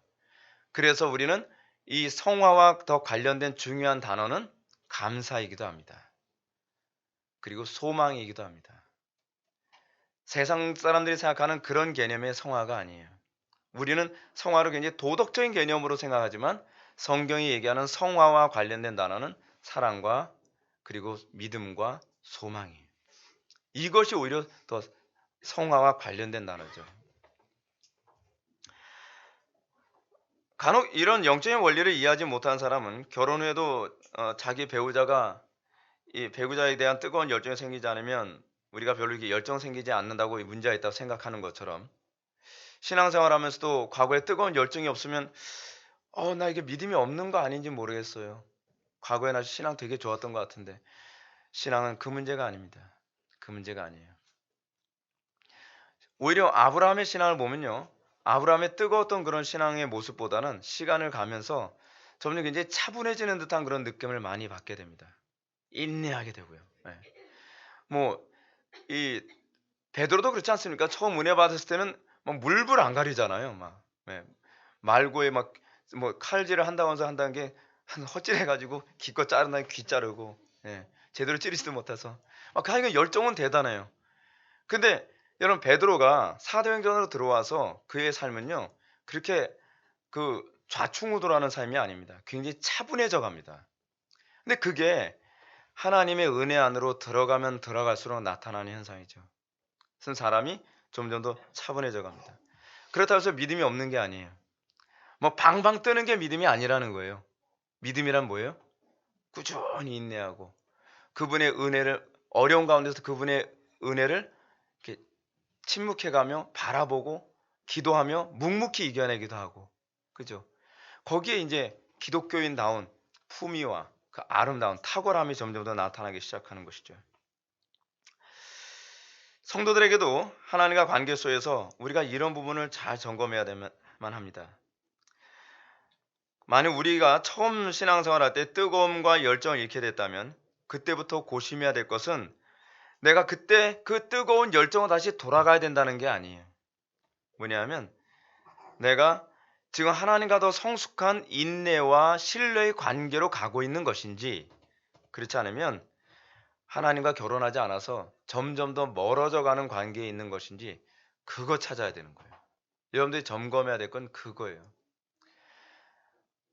그래서 우리는 이 성화와 더 관련된 중요한 단어는 감사이기도 합니다. 그리고 소망이기도 합니다. 세상 사람들이 생각하는 그런 개념의 성화가 아니에요. 우리는 성화를 굉장히 도덕적인 개념으로 생각하지만 성경이 얘기하는 성화와 관련된 단어는 사랑과 그리고 믿음과 소망이에요. 이것이 오히려 더 성화와 관련된 단어죠. 간혹 이런 영적인 원리를 이해하지 못한 사람은 결혼 후에도 자기 배우자가 이 배우자에 대한 뜨거운 열정이 생기지 않으면 우리가 별로 이렇게 열정 생기지 않는다고 문제가 있다고 생각하는 것처럼 신앙생활하면서도 과거에 뜨거운 열정이 없으면 나 이게 믿음이 없는 거 아닌지 모르겠어요. 과거에 나 신앙 되게 좋았던 것 같은데 신앙은 그 문제가 아닙니다. 그 문제가 아니에요. 오히려 아브라함의 신앙을 보면요. 아브라함의 뜨거웠던 그런 신앙의 모습보다는 시간을 가면서 점점 굉장히 차분해지는 듯한 그런 느낌을 많이 받게 됩니다. 인내하게 되고요. 예. 뭐, 이, 베드로도 그렇지 않습니까? 처음 은혜 받았을 때는 막 물불 안 가리잖아요. 막, 예. 말고에 막, 뭐, 칼질을 한다고 해서 한다는 게 헛질해가지고 기껏 자른다는 귀 자르고, 예. 제대로 찌르지도 못해서. 막, 하여간 열정은 대단해요. 근데 여러분 베드로가 사도행전으로 들어와서 그의 삶은요 그렇게 그 좌충우돌하는 삶이 아닙니다. 굉장히 차분해져 갑니다. 근데 그게 하나님의 은혜 안으로 들어가면 들어갈수록 나타나는 현상이죠. 그래서 사람이 점점 더 차분해져 갑니다. 그렇다고 해서 믿음이 없는 게 아니에요. 뭐 방방 뜨는 게 믿음이 아니라는 거예요. 믿음이란 뭐예요? 꾸준히 인내하고 그분의 은혜를 어려운 가운데서 그분의 은혜를 이렇게 침묵해가며 바라보고 기도하며 묵묵히 이겨내기도 하고 그죠? 거기에 이제 기독교인다운 품위와 그 아름다운 탁월함이 점점 더 나타나기 시작하는 것이죠. 성도들에게도 하나님과 관계 속에서 우리가 이런 부분을 잘 점검해야 되만 합니다. 만약 우리가 처음 신앙생활할 때 뜨거움과 열정을 잃게 됐다면 그때부터 고심해야 될 것은 내가 그때 그 뜨거운 열정을 다시 돌아가야 된다는 게 아니에요. 뭐냐면 내가 지금 하나님과 더 성숙한 인내와 신뢰의 관계로 가고 있는 것인지 그렇지 않으면 하나님과 결혼하지 않아서 점점 더 멀어져 가는 관계에 있는 것인지 그거 찾아야 되는 거예요. 여러분들이 점검해야 될 건 그거예요.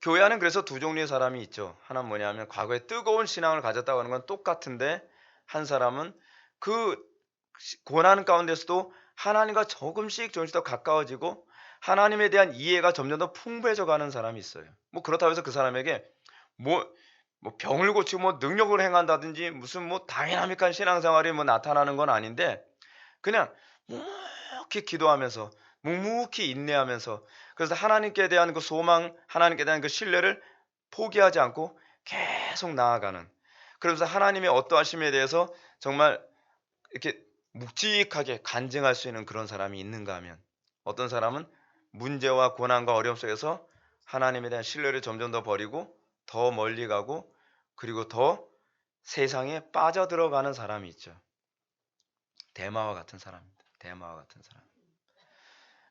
교회 안은 그래서 두 종류의 사람이 있죠. 하나는 뭐냐면 과거에 뜨거운 신앙을 가졌다고 하는 건 똑같은데 한 사람은 그 고난 가운데서도 하나님과 조금씩 더 가까워지고 하나님에 대한 이해가 점점 더 풍부해져 가는 사람이 있어요. 뭐 그렇다고 해서 그 사람에게 뭐 병을 고치고 뭐 능력을 행한다든지 무슨 뭐 다이나믹한 신앙생활이 뭐 나타나는 건 아닌데 그냥 묵묵히 기도하면서 묵묵히 인내하면서 그래서 하나님께 대한 그 소망, 하나님께 대한 그 신뢰를 포기하지 않고 계속 나아가는 그러면서 하나님의 어떠하심에 대해서 정말 이렇게 묵직하게 간증할 수 있는 그런 사람이 있는가 하면 어떤 사람은 문제와 고난과 어려움 속에서 하나님에 대한 신뢰를 점점 더 버리고 더 멀리 가고 그리고 더 세상에 빠져들어가는 사람이 있죠. 대마와 같은 사람입니다. 대마와 같은 사람.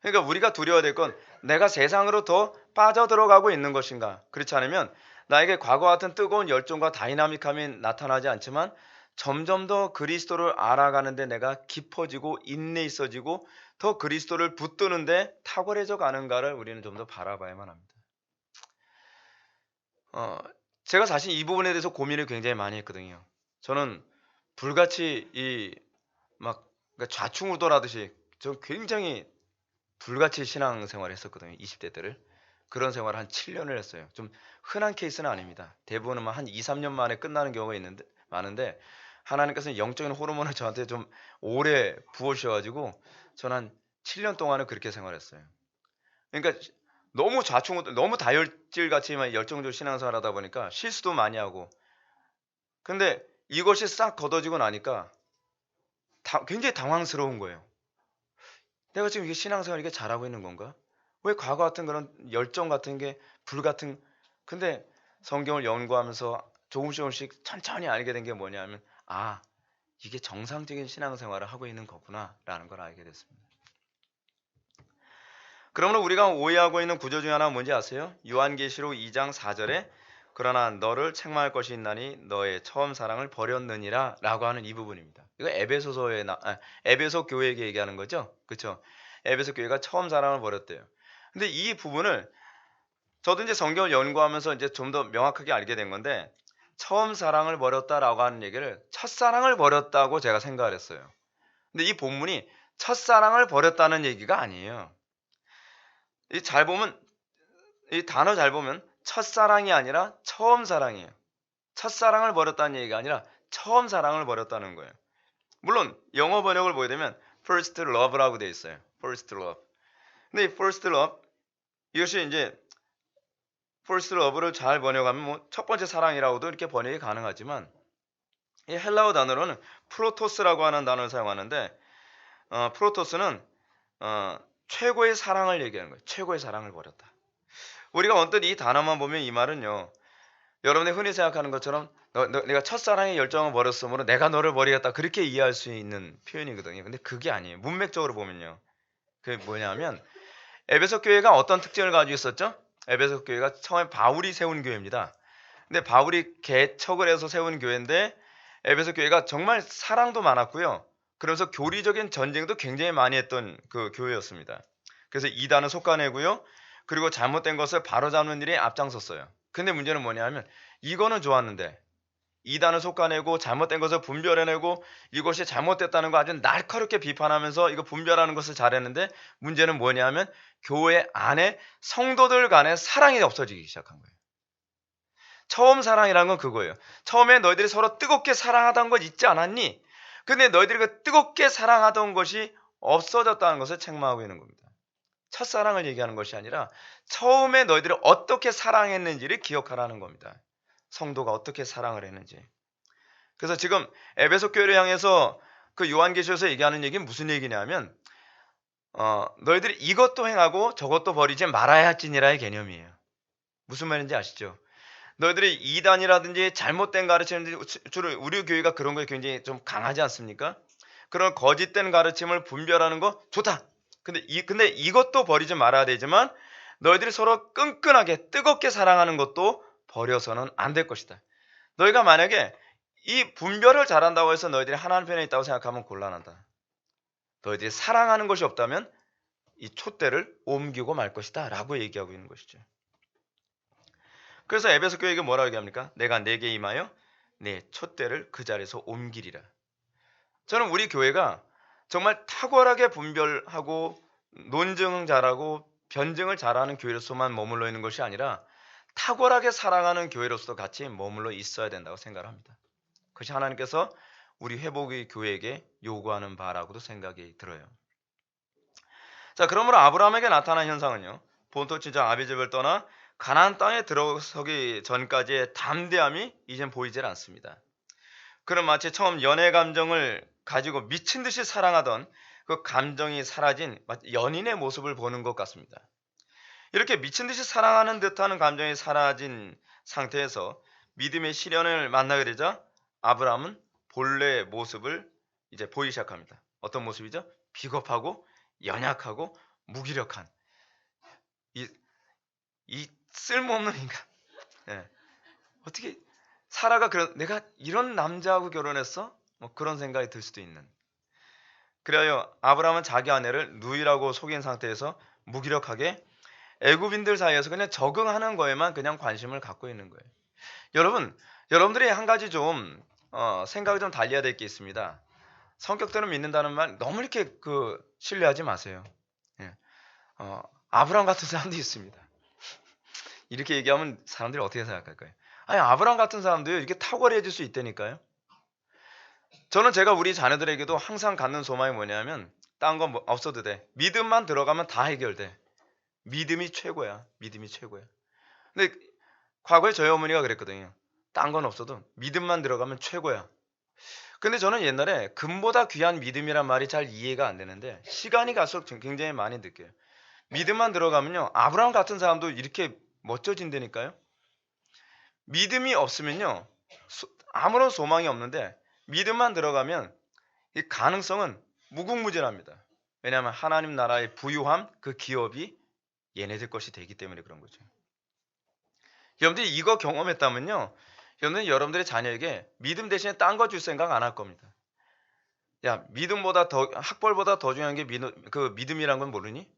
그러니까 우리가 두려워야 될 건 내가 세상으로 더 빠져들어가고 있는 것인가. 그렇지 않으면 나에게 과거 같은 뜨거운 열정과 다이나믹함이 나타나지 않지만 점점 더 그리스도를 알아가는데 내가 깊어지고 인내 있어지고 더 그리스도를 붙드는데 탁월해져 가는가를 우리는 좀 더 바라봐야만 합니다. 제가 사실 이 부분에 대해서 고민을 굉장히 많이 했거든요. 저는 불같이 그러니까 좌충우돌하듯이 저 굉장히 불같이 신앙생활을 했었거든요. 20대 때를. 그런 생활을 한 7년을 했어요. 좀 흔한 케이스는 아닙니다. 대부분은 한 2, 3년 만에 끝나는 경우가 많은데 하나님께서는 영적인 호르몬을 저한테 좀 오래 부어주셔가지고 저는 한 7년 동안은 그렇게 생활했어요. 그러니까 너무 너무 다혈질같이 열정적으로 신앙생활 하다 보니까 실수도 많이 하고 근데 이것이 싹 걷어지고 나니까 굉장히 당황스러운 거예요. 내가 지금 이게 신앙생활 이게 잘하고 있는 건가? 왜 과거 같은 그런 열정 같은 게 불같은 근데 성경을 연구하면서 조금씩 천천히 알게 된 게 뭐냐면 이게 정상적인 신앙생활을 하고 있는 거구나 라는 걸 알게 됐습니다. 그러므로 우리가 오해하고 있는 구조 중에 하나가 뭔지 아세요? 요한계시록 2장 4절에 그러나 너를 책망할 것이 있나니 너의 처음 사랑을 버렸느니라 라고 하는 이 부분입니다. 이거 에베소 교회에게 얘기하는 거죠. 그렇죠? 에베소 교회가 처음 사랑을 버렸대요. 근데 이 부분을 저도 이제 성경을 연구하면서 이제 좀 더 명확하게 알게 된 건데 처음 사랑을 버렸다라고 하는 얘기를 첫사랑을 버렸다고 제가 생각을 했어요. 근데 이 본문이 첫사랑을 버렸다는 얘기가 아니에요. 이 단어 잘 보면 첫사랑이 아니라 처음 사랑이에요. 첫사랑을 버렸다는 얘기가 아니라 처음 사랑을 버렸다는 거예요. 물론 영어 번역을 보게 되면 first love라고 되어 있어요. first love. 근데 이 first love 이것이 이제 first love를 잘 번역하면 뭐 첫 번째 사랑이라고도 이렇게 번역이 가능하지만 이 헬라어 단어로는 프로토스라고 하는 단어를 사용하는데 프로토스는 최고의 사랑을 얘기하는 거예요. 최고의 사랑을 버렸다. 우리가 언뜻 이 단어만 보면 이 말은요. 여러분이 흔히 생각하는 것처럼 내가 첫사랑의 열정을 버렸으므로 내가 너를 버리겠다. 그렇게 이해할 수 있는 표현이거든요. 근데 그게 아니에요. 문맥적으로 보면요. 그게 뭐냐면 에베소 교회가 어떤 특징을 가지고 있었죠? 에베소 교회가 처음에 바울이 세운 교회입니다. 근데 바울이 개척을 해서 세운 교회인데 에베소 교회가 정말 사랑도 많았고요. 그러면서 교리적인 전쟁도 굉장히 많이 했던 그 교회였습니다. 그래서 이단을 솎아내고요. 그리고 잘못된 것을 바로잡는 일에 앞장섰어요. 근데 문제는 뭐냐면 이거는 좋았는데 이단을 솎아내고 잘못된 것을 분별해내고 이것이 잘못됐다는 거 아주 날카롭게 비판하면서 이거 분별하는 것을 잘했는데 문제는 뭐냐면 교회 안에 성도들 간의 사랑이 없어지기 시작한 거예요. 처음 사랑이라는 건 그거예요. 처음에 너희들이 서로 뜨겁게 사랑하던 것 있지 않았니? 근데 너희들이 그 뜨겁게 사랑하던 것이 없어졌다는 것을 책망하고 있는 겁니다. 첫사랑을 얘기하는 것이 아니라 처음에 너희들이 어떻게 사랑했는지를 기억하라는 겁니다. 성도가 어떻게 사랑을 했는지. 그래서 지금 에베소 교회를 향해서 그 요한계시록에서 얘기하는 얘기는 무슨 얘기냐면 너희들이 이것도 행하고 저것도 버리지 말아야 할지니라의 개념이에요. 무슨 말인지 아시죠? 너희들이 이단이라든지 잘못된 가르침을 주로 우리 교회가 그런 거에 굉장히 좀 강하지 않습니까? 그런 거짓된 가르침을 분별하는 거 좋다. 근데 이것도 버리지 말아야 되지만 너희들이 서로 끈끈하게 뜨겁게 사랑하는 것도 버려서는 안 될 것이다. 너희가 만약에 이 분별을 잘한다고 해서 너희들이 하나님 편에 있다고 생각하면 곤란하다. 너희들이 사랑하는 것이 없다면 이 촛대를 옮기고 말 것이다 라고 얘기하고 있는 것이죠. 그래서 에베소 교회에게 뭐라고 얘기합니까? 내가 내게 임하여 내 촛대를 그 자리에서 옮기리라. 저는 우리 교회가 정말 탁월하게 분별하고 논증 잘하고 변증을 잘하는 교회로서만 머물러 있는 것이 아니라 탁월하게 사랑하는 교회로서 같이 머물러 있어야 된다고 생각을 합니다. 그것이 하나님께서 우리 회복의 교회에게 요구하는 바라고도 생각이 들어요. 자, 그러므로 아브라함에게 나타난 현상은요. 본토 친정 아비집을 떠나 가나안 땅에 들어서기 전까지의 담대함이 이젠 보이질 않습니다. 그는 마치 처음 연애 감정을 가지고 미친 듯이 사랑하던 그 감정이 사라진 연인의 모습을 보는 것 같습니다. 이렇게 미친 듯이 사랑하는 듯하는 감정이 사라진 상태에서 믿음의 시련을 만나게 되자 아브라함은 본래의 모습을 이제 보이기 시작합니다. 어떤 모습이죠? 비겁하고 연약하고 무기력한 이 쓸모없는 인간. 네. 어떻게 사라가 내가 이런 남자하고 결혼했어? 뭐 그런 생각이 들 수도 있는. 그래요. 아브라함은 자기 아내를 누이라고 속인 상태에서 무기력하게 애굽인들 사이에서 그냥 적응하는 거에만 그냥 관심을 갖고 있는 거예요. 여러분들이 한 가지 좀 생각을 좀 달리해야 될 게 있습니다. 성격대로 믿는다는 말 너무 이렇게 신뢰하지 마세요. 예. 아브라함 같은 사람도 있습니다. 이렇게 얘기하면 사람들이 어떻게 생각할까요? 아니, 아브라함 같은 사람도요, 이렇게 탁월해질 수 있다니까요. 저는 제가 우리 자녀들에게도 항상 갖는 소망이 뭐냐면 딴 건 없어도 돼. 믿음만 들어가면 다 해결돼. 믿음이 최고야. 믿음이 최고야. 근데 과거에 저희 어머니가 그랬거든요. 딴 건 없어도 믿음만 들어가면 최고야. 근데 저는 옛날에 금보다 귀한 믿음이란 말이 잘 이해가 안 되는데 시간이 갈수록 굉장히 많이 느껴요. 믿음만 들어가면요. 아브라함 같은 사람도 이렇게 멋져진다니까요. 믿음이 없으면요. 아무런 소망이 없는데 믿음만 들어가면 이 가능성은 무궁무진합니다. 왜냐하면 하나님 나라의 부유함, 그 기업이 얘네들 것이 되기 때문에 그런 거죠. 여러분들이 이거 경험했다면요. 여러분들의 자녀에게 믿음 대신에 딴 거 줄 생각 안 할 겁니다. 야, 학벌보다 더 중요한 게 믿음이란 건 모르니?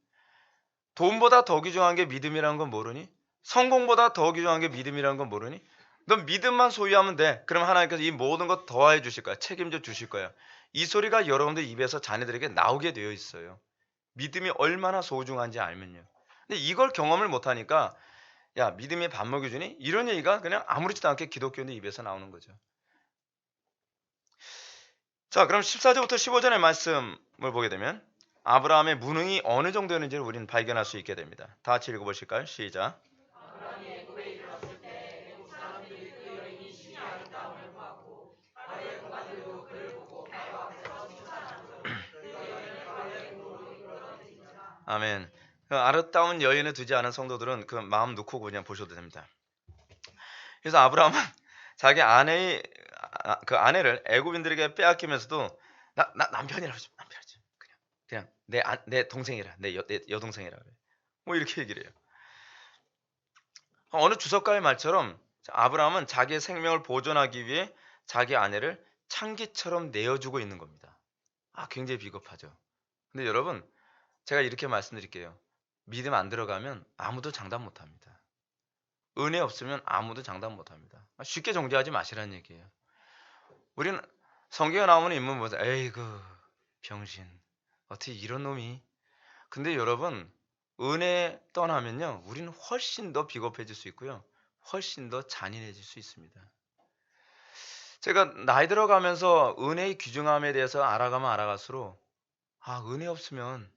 돈보다 더 귀중한 게 믿음이라는 건 모르니? 성공보다 더 귀중한 게 믿음이라는 건 모르니? 넌 믿음만 소유하면 돼. 그럼 하나님께서 이 모든 것 더하여 주실 거야. 책임져 주실 거야. 이 소리가 여러분들 입에서 자녀들에게 나오게 되어 있어요. 믿음이 얼마나 소중한지 알면요. 근데 이걸 경험을 못하니까 야, 믿음이 밥 먹여주니? 이런 얘기가 그냥 아무렇지도 않게 기독교인들 입에서 나오는 거죠. 자, 그럼 14절부터 15절의 말씀을 보게 되면 아브라함의 무능이 어느 정도였는지를 우리는 발견할 수 있게 됩니다. 다 같이 읽어보실까요? 시작. 아브라함이 애굽에 아멘. 그 아름다운 여인을 두지 않은 성도들은 그 마음 놓고 그냥 보셔도 됩니다. 그래서 아브라함은 자기 아내의 그 아내를 애굽인들에게 빼앗기면서도 나 남편이라고 하지 남편이지 그냥 내 동생이라 내 여동생이라 그래. 뭐 이렇게 얘기를 해요. 어느 주석가의 말처럼 아브라함은 자기의 생명을 보존하기 위해 자기 아내를 창기처럼 내어주고 있는 겁니다. 굉장히 비겁하죠. 근데 여러분, 제가 이렇게 말씀드릴게요. 믿음 안 들어가면 아무도 장담 못 합니다. 은혜 없으면 아무도 장담 못 합니다. 쉽게 정죄하지 마시라는 얘기예요. 우리는 성경에 나오는 인물 보세요. 에이그 병신 어떻게 이런 놈이. 근데 여러분, 은혜 떠나면요 우리는 훨씬 더 비겁해질 수 있고요 훨씬 더 잔인해질 수 있습니다. 제가 나이 들어가면서 은혜의 귀중함에 대해서 알아가면 알아갈수록 은혜 없으면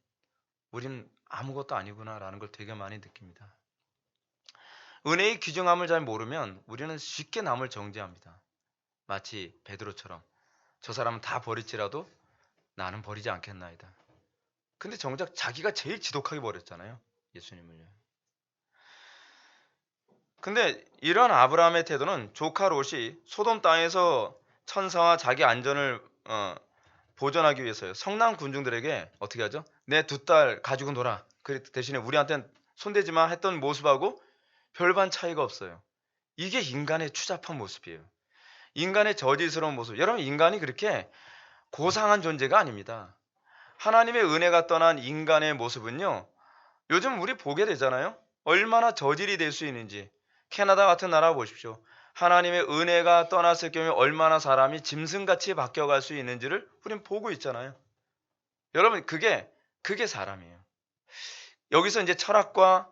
우린 아무것도 아니구나 라는 걸 되게 많이 느낍니다. 은혜의 귀중함을 잘 모르면 우리는 쉽게 남을 정죄합니다. 마치 베드로처럼 저 사람은 다 버릴지라도 나는 버리지 않겠나이다. 근데 정작 자기가 제일 지독하게 버렸잖아요. 예수님을요. 근데 이런 아브라함의 태도는 조카 롯이 소돔 땅에서 천사와 자기 안전을 보존하기 위해서요. 성난 군중들에게 어떻게 하죠? 내 두 딸 가지고 놀아. 그 대신에 우리한테는 손대지 마 했던 모습하고 별반 차이가 없어요. 이게 인간의 추잡한 모습이에요. 인간의 저질스러운 모습. 여러분, 인간이 그렇게 고상한 존재가 아닙니다. 하나님의 은혜가 떠난 인간의 모습은요, 요즘 우리 보게 되잖아요. 얼마나 저질이 될 수 있는지. 캐나다 같은 나라 보십시오. 하나님의 은혜가 떠났을 경우에 얼마나 사람이 짐승같이 바뀌어갈 수 있는지를 우린 보고 있잖아요. 여러분, 그게 사람이에요. 여기서 이제 철학과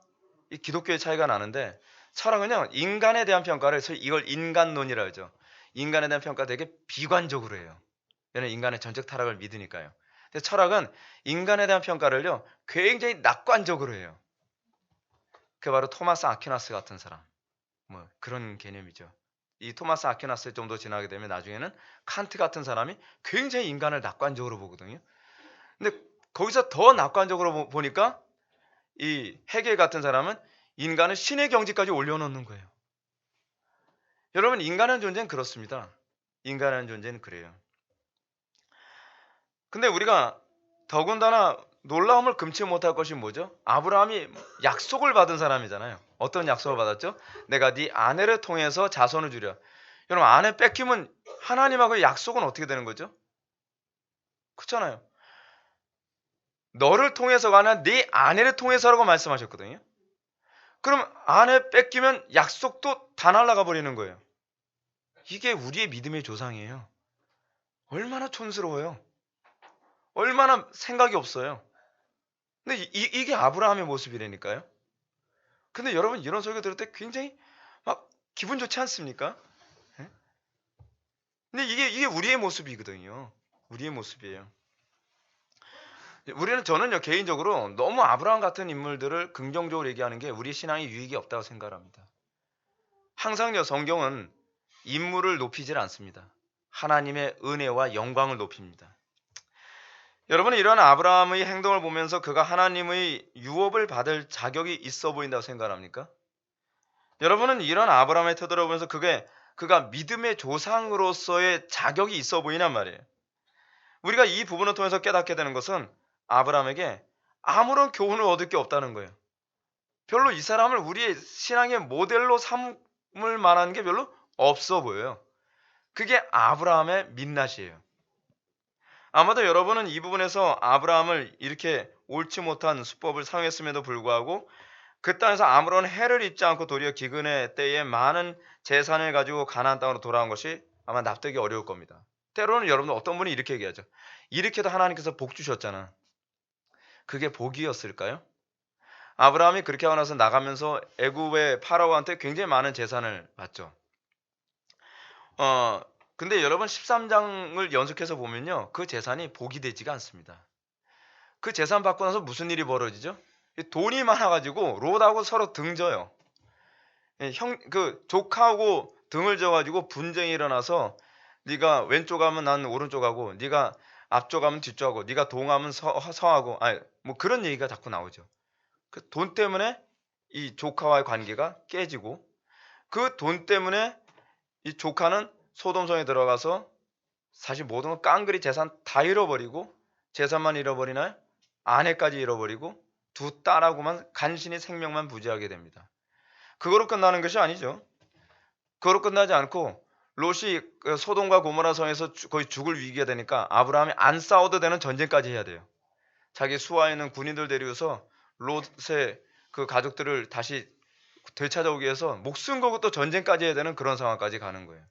이 기독교의 차이가 나는데, 철학은요 인간에 대한 평가를 해서 이걸 인간론이라고 하죠. 인간에 대한 평가 되게 비관적으로 해요. 얘는 인간의 전적 타락을 믿으니까요. 근데 철학은 인간에 대한 평가를요 굉장히 낙관적으로 해요. 그게 바로 토마스 아퀴나스 같은 사람, 뭐 그런 개념이죠. 이 토마스 아퀴나스 정도 지나게 되면 나중에는 칸트 같은 사람이 굉장히 인간을 낙관적으로 보거든요. 근데 거기서 더 낙관적으로 보니까 이 헤겔 같은 사람은 인간을 신의 경지까지 올려놓는 거예요. 여러분, 인간의 존재는 그렇습니다. 인간의 존재는 그래요. 근데 우리가 더군다나 놀라움을 금치 못할 것이 뭐죠? 아브라함이 약속을 받은 사람이잖아요. 어떤 약속을 받았죠? 내가 네 아내를 통해서 자손을 주려. 여러분, 아내 뺏기면 하나님하고의 약속은 어떻게 되는 거죠? 그렇잖아요. 너를 통해서가 아니라 네 아내를 통해서라고 말씀하셨거든요. 그럼 아내 뺏기면 약속도 다 날아가 버리는 거예요. 이게 우리의 믿음의 조상이에요. 얼마나 촌스러워요. 얼마나 생각이 없어요. 근데 이게 아브라함의 모습이라니까요. 근데 여러분, 이런 설교 들을 때 굉장히 막 기분 좋지 않습니까? 예? 근데 이게 우리의 모습이거든요. 우리의 모습이에요. 저는요 개인적으로 너무 아브라함 같은 인물들을 긍정적으로 얘기하는 게 우리 신앙에 유익이 없다고 생각합니다. 항상요 성경은 인물을 높이질 않습니다. 하나님의 은혜와 영광을 높입니다. 여러분은 이러한 아브라함의 행동을 보면서 그가 하나님의 유업을 받을 자격이 있어 보인다고 생각합니까? 여러분은 이런 아브라함의 태도를 보면서 그가 믿음의 조상으로서의 자격이 있어 보이냔 말이에요. 우리가 이 부분을 통해서 깨닫게 되는 것은 아브라함에게 아무런 교훈을 얻을 게 없다는 거예요. 별로 이 사람을 우리의 신앙의 모델로 삼을 만한 게 별로 없어 보여요. 그게 아브라함의 민낯이에요. 아마도 여러분은 이 부분에서 아브라함을 이렇게 옳지 못한 수법을 사용했음에도 불구하고 그 땅에서 아무런 해를 입지 않고 도리어 기근의 때에 많은 재산을 가지고 가나안 땅으로 돌아온 것이 아마 납득이 어려울 겁니다. 때로는 여러분 어떤 분이 이렇게 얘기하죠. 이렇게도 하나님께서 복 주셨잖아. 그게 복이었을까요? 아브라함이 그렇게 하고 나서 나가면서 애굽의 파라오한테 굉장히 많은 재산을 받죠. 근데 여러분 13장을 연속해서 보면요. 그 재산이 복이 되지가 않습니다. 그 재산 받고 나서 무슨 일이 벌어지죠? 돈이 많아가지고 롯하고 서로 등져요. 조카하고 등을 져가지고 분쟁이 일어나서 네가 왼쪽 하면 난 오른쪽 하고 네가 앞쪽 하면 뒤쪽하고 네가 동하면 서하고 아니 뭐 그런 얘기가 자꾸 나오죠. 그 돈 때문에 이 조카와의 관계가 깨지고 그 돈 때문에 이 조카는 소돔성에 들어가서 사실 모든 걸 깡그리 재산 다 잃어버리고 재산만 잃어버리나요? 아내까지 잃어버리고 두 딸하고만 간신히 생명만 부지하게 됩니다. 그거로 끝나는 것이 아니죠. 그거로 끝나지 않고 롯이 그 소돔과 고모라 성에서 거의 죽을 위기가 되니까 아브라함이 안 싸워도 되는 전쟁까지 해야 돼요. 자기 수하에 있는 군인들 데리고서 롯의 그 가족들을 다시 되찾아오기 위해서 목숨 걸고 또 전쟁까지 해야 되는 그런 상황까지 가는 거예요.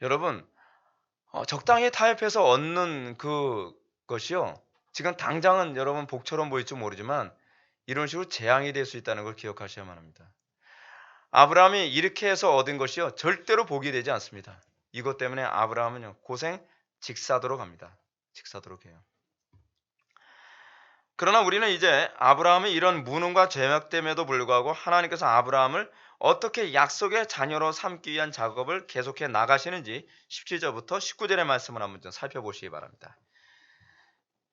여러분 적당히 타협해서 얻는 그것이요. 지금 당장은 여러분 복처럼 보일지 모르지만 이런 식으로 재앙이 될 수 있다는 걸 기억하셔야만 합니다. 아브라함이 이렇게 해서 얻은 것이요. 절대로 복이 되지 않습니다. 이것 때문에 아브라함은요. 고생 직사도로 갑니다. 직사도로 해요. 그러나 우리는 이제 아브라함의 이런 무능과 죄악됨에도 불구하고 하나님께서 아브라함을 어떻게 약속의 자녀로 삼기 위한 작업을 계속해 나가시는지 17절부터 19절의 말씀을 한번 좀 살펴보시기 바랍니다.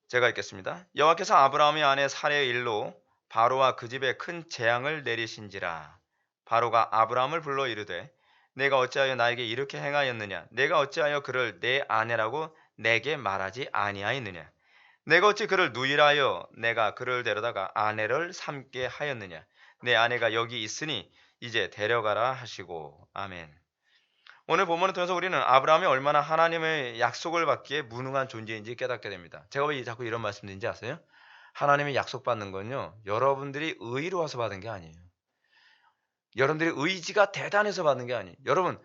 제가 읽겠습니다. 여호와께서 아브라함의 아내 사레의 일로 바로와 그 집에 큰 재앙을 내리신지라. 바로가 아브라함을 불러 이르되 내가 어찌하여 나에게 이렇게 행하였느냐? 내가 어찌하여 그를 내 아내라고 내게 말하지 아니하였느냐? 내가 어찌 그를 누이라하여 내가 그를 데려다가 아내를 삼게 하였느냐? 내 아내가 여기 있으니 이제 데려가라 하시고. 아멘. 오늘 본문을 통해서 우리는 아브라함이 얼마나 하나님의 약속을 받기에 무능한 존재인지 깨닫게 됩니다. 제가 왜 자꾸 이런 말씀 드린지 아세요? 하나님의 약속받는 건요. 여러분들이 의로워서 받은 게 아니에요. 여러분들이 의지가 대단해서 받는 게 아니에요. 여러분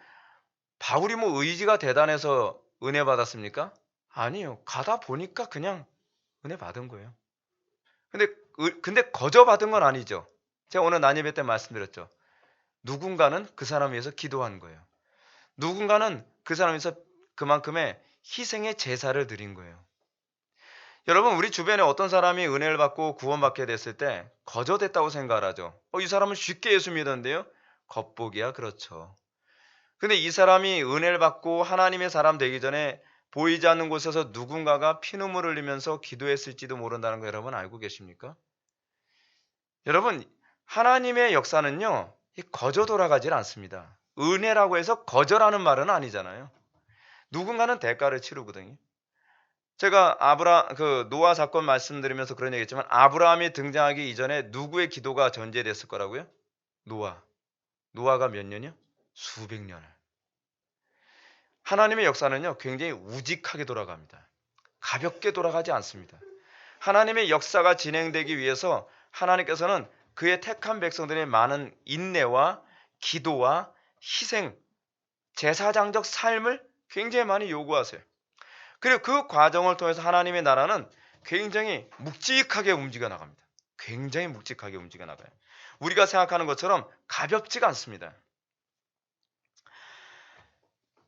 바울이 뭐 의지가 대단해서 은혜 받았습니까? 아니에요. 가다 보니까 그냥 은혜 받은 거예요. 근데 거저 받은 건 아니죠. 제가 오늘 난예배 때 말씀드렸죠. 누군가는 그 사람 위해서 기도한 거예요. 누군가는 그 사람 위해서 그만큼의 희생의 제사를 드린 거예요. 여러분 우리 주변에 어떤 사람이 은혜를 받고 구원받게 됐을 때 거저됐다고 생각을 하죠. 이 사람은 쉽게 예수 믿었는데요. 겉보기야 그렇죠. 근데 이 사람이 은혜를 받고 하나님의 사람 되기 전에 보이지 않는 곳에서 누군가가 피눈물 흘리면서 기도했을지도 모른다는 거 여러분 알고 계십니까? 여러분 하나님의 역사는요. 거저 돌아가질 않습니다. 은혜라고 해서 거저라는 말은 아니잖아요. 누군가는 대가를 치르거든요. 제가 노아 사건 말씀드리면서 그런 얘기했지만 아브라함이 등장하기 이전에 누구의 기도가 전제됐을 거라고요? 노아가 몇 년이요? 수백 년을. 하나님의 역사는요. 굉장히 우직하게 돌아갑니다. 가볍게 돌아가지 않습니다. 하나님의 역사가 진행되기 위해서 하나님께서는 그의 택한 백성들의 많은 인내와 기도와 희생, 제사장적 삶을 굉장히 많이 요구하세요. 그리고 그 과정을 통해서 하나님의 나라는 굉장히 묵직하게 움직여 나갑니다. 굉장히 묵직하게 움직여 나가요. 우리가 생각하는 것처럼 가볍지가 않습니다.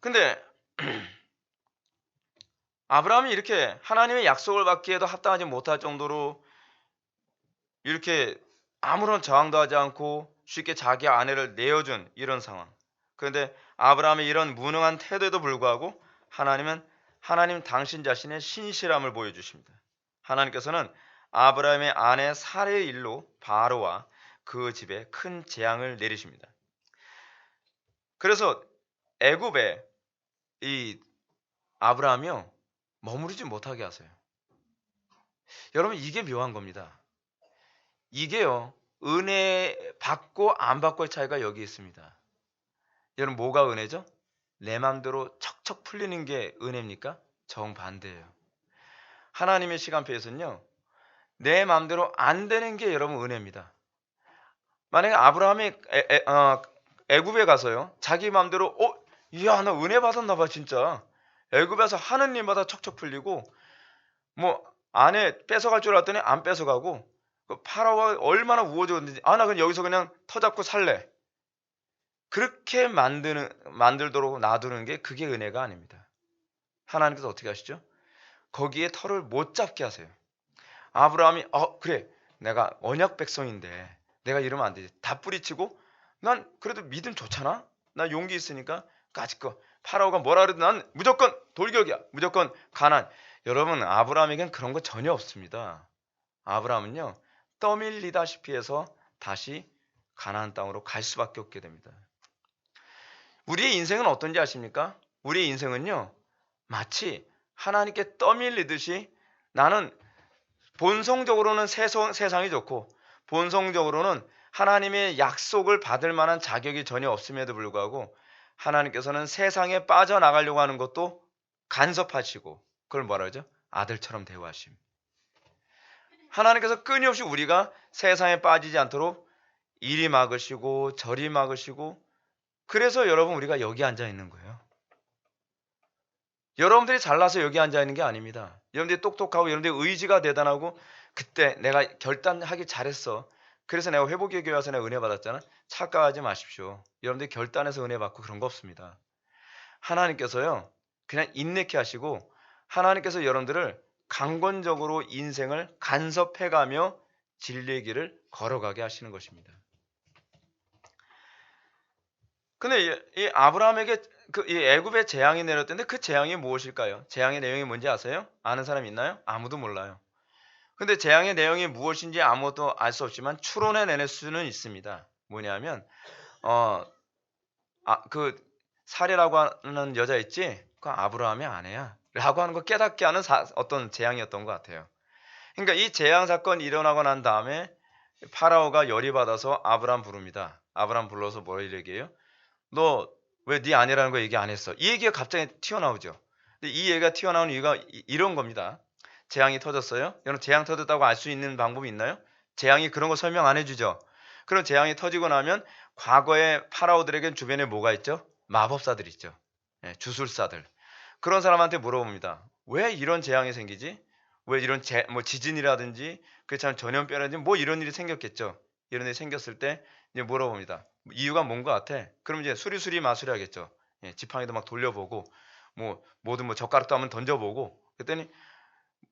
근데 아브라함이 이렇게 하나님의 약속을 받기에도 합당하지 못할 정도로 이렇게 아무런 저항도 하지 않고 쉽게 자기 아내를 내어준 이런 상황. 그런데 아브라함의 이런 무능한 태도에도 불구하고 하나님 당신 자신의 신실함을 보여주십니다. 하나님께서는 아브라함의 아내 사레의 일로 바로와 그 집에 큰 재앙을 내리십니다. 그래서 애굽에 이 아브라함이요 머무르지 못하게 하세요. 여러분 이게 묘한 겁니다. 이게요 은혜 받고 안 받고의 차이가 여기 있습니다. 여러분 뭐가 은혜죠? 내 마음대로 척척 풀리는 게 은혜입니까? 정반대예요. 하나님의 시간표에서는요 내 마음대로 안 되는 게 여러분 은혜입니다. 만약에 아브라함이 애굽에 가서요 자기 마음대로 이야 나 은혜 받았나 봐 진짜. 애굽에서 하는 일마다 척척 풀리고 뭐 아내 뺏어갈 줄 알았더니 안 뺏어가고 파라오가 얼마나 우호적인지 나 그냥 여기서 그냥 터잡고 살래. 그렇게 만들도록 놔두는 게 그게 은혜가 아닙니다. 하나님께서 어떻게 하시죠? 거기에 털을 못 잡게 하세요. 아브라함이 그래 내가 언약 백성인데 내가 이러면 안 되지. 다 뿌리치고 난 그래도 믿음 좋잖아. 나 용기 있으니까 까짓 거 파라오가 뭐라 그래도 난 무조건 돌격이야. 무조건 가나안. 여러분, 아브라함에겐 그런 거 전혀 없습니다. 아브라함은요, 떠밀리다시피 해서 다시 가나안 땅으로 갈 수밖에 없게 됩니다. 우리의 인생은 어떤지 아십니까? 우리의 인생은요, 마치 하나님께 떠밀리듯이 나는 본성적으로는 세상이 좋고 본성적으로는 하나님의 약속을 받을 만한 자격이 전혀 없음에도 불구하고 하나님께서는 세상에 빠져나가려고 하는 것도 간섭하시고 그걸 뭐라 그러죠? 아들처럼 대우하심. 하나님께서 끊임없이 우리가 세상에 빠지지 않도록 이리 막으시고 저리 막으시고 그래서 여러분 우리가 여기 앉아 있는 거예요. 여러분들이 잘나서 여기 앉아 있는 게 아닙니다. 여러분들이 똑똑하고 여러분들이 의지가 대단하고 그때 내가 결단하기 잘했어. 그래서 내가 회복의 교회 와서 내가 은혜 받았잖아. 착각하지 마십시오. 여러분들이 결단해서 은혜 받고 그런 거 없습니다. 하나님께서요. 그냥 인내케 하시고 하나님께서 여러분들을 강권적으로 인생을 간섭해가며 진리의 길을 걸어가게 하시는 것입니다. 근데 이 아브라함에게 이 애굽의 재앙이 내렸던데 그 재앙이 무엇일까요? 재앙의 내용이 뭔지 아세요? 아는 사람 있나요? 아무도 몰라요. 근데 재앙의 내용이 무엇인지 아무것도 알 수 없지만 추론해낼 수는 있습니다. 뭐냐면 그 사례라고 하는 여자 있지? 그 아브라함의 아내야. 라고 하는 거 깨닫게 하는 어떤 재앙이었던 것 같아요. 그러니까 이 재앙 사건이 일어나고 난 다음에 파라오가 열이 받아서 아브라함 부릅니다. 아브라함 불러서 뭘 얘기해요? 너 왜 네 아내라는 거 얘기 안 했어? 이 얘기가 갑자기 튀어나오죠. 근데 이 얘기가 튀어나오는 이유가 이런 겁니다. 재앙이 터졌어요. 여러분 재앙 터졌다고 알 수 있는 방법이 있나요? 재앙이 그런 거 설명 안 해주죠. 그런 재앙이 터지고 나면 과거에 파라오들에겐 주변에 뭐가 있죠? 마법사들 있죠. 주술사들. 그런 사람한테 물어봅니다. 왜 이런 재앙이 생기지? 왜 이런 뭐 지진이라든지 그렇지만 전염병이라든지 뭐 이런 일이 생겼겠죠. 이런 일이 생겼을 때 이제 물어봅니다. 이유가 뭔 것 같아? 그럼 이제 수리수리 마수리 하겠죠. 지팡이도 막 돌려보고 뭐든 뭐 젓가락도 한번 던져보고 그랬더니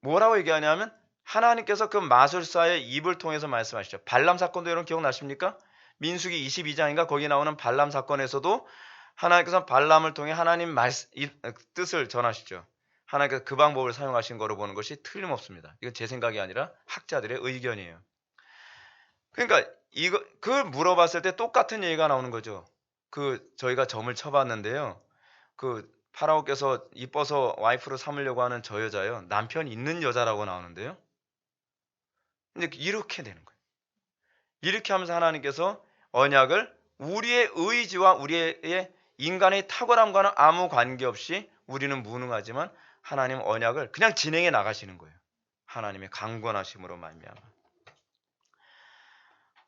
뭐라고 얘기하냐면 하나님께서 그 마술사의 입을 통해서 말씀하시죠. 발람 사건도 여러분 기억나십니까? 민수기 22장인가 거기 나오는 발람 사건에서도 하나님께서 발람을 통해 하나님 뜻을 전하시죠. 하나님께서 그 방법을 사용하신 거로 보는 것이 틀림없습니다. 이건 제 생각이 아니라 학자들의 의견이에요. 그러니까 그걸 물어봤을 때 똑같은 얘기가 나오는 거죠. 저희가 점을 쳐봤는데요. 파라오께서 이뻐서 와이프로 삼으려고 하는 저 여자요. 남편 있는 여자라고 나오는데요. 이제 이렇게 되는 거예요. 이렇게 하면서 하나님께서 언약을 우리의 의지와 우리의 인간의 탁월함과는 아무 관계없이 우리는 무능하지만 하나님 언약을 그냥 진행해 나가시는 거예요. 하나님의 강권하심으로 말미암아.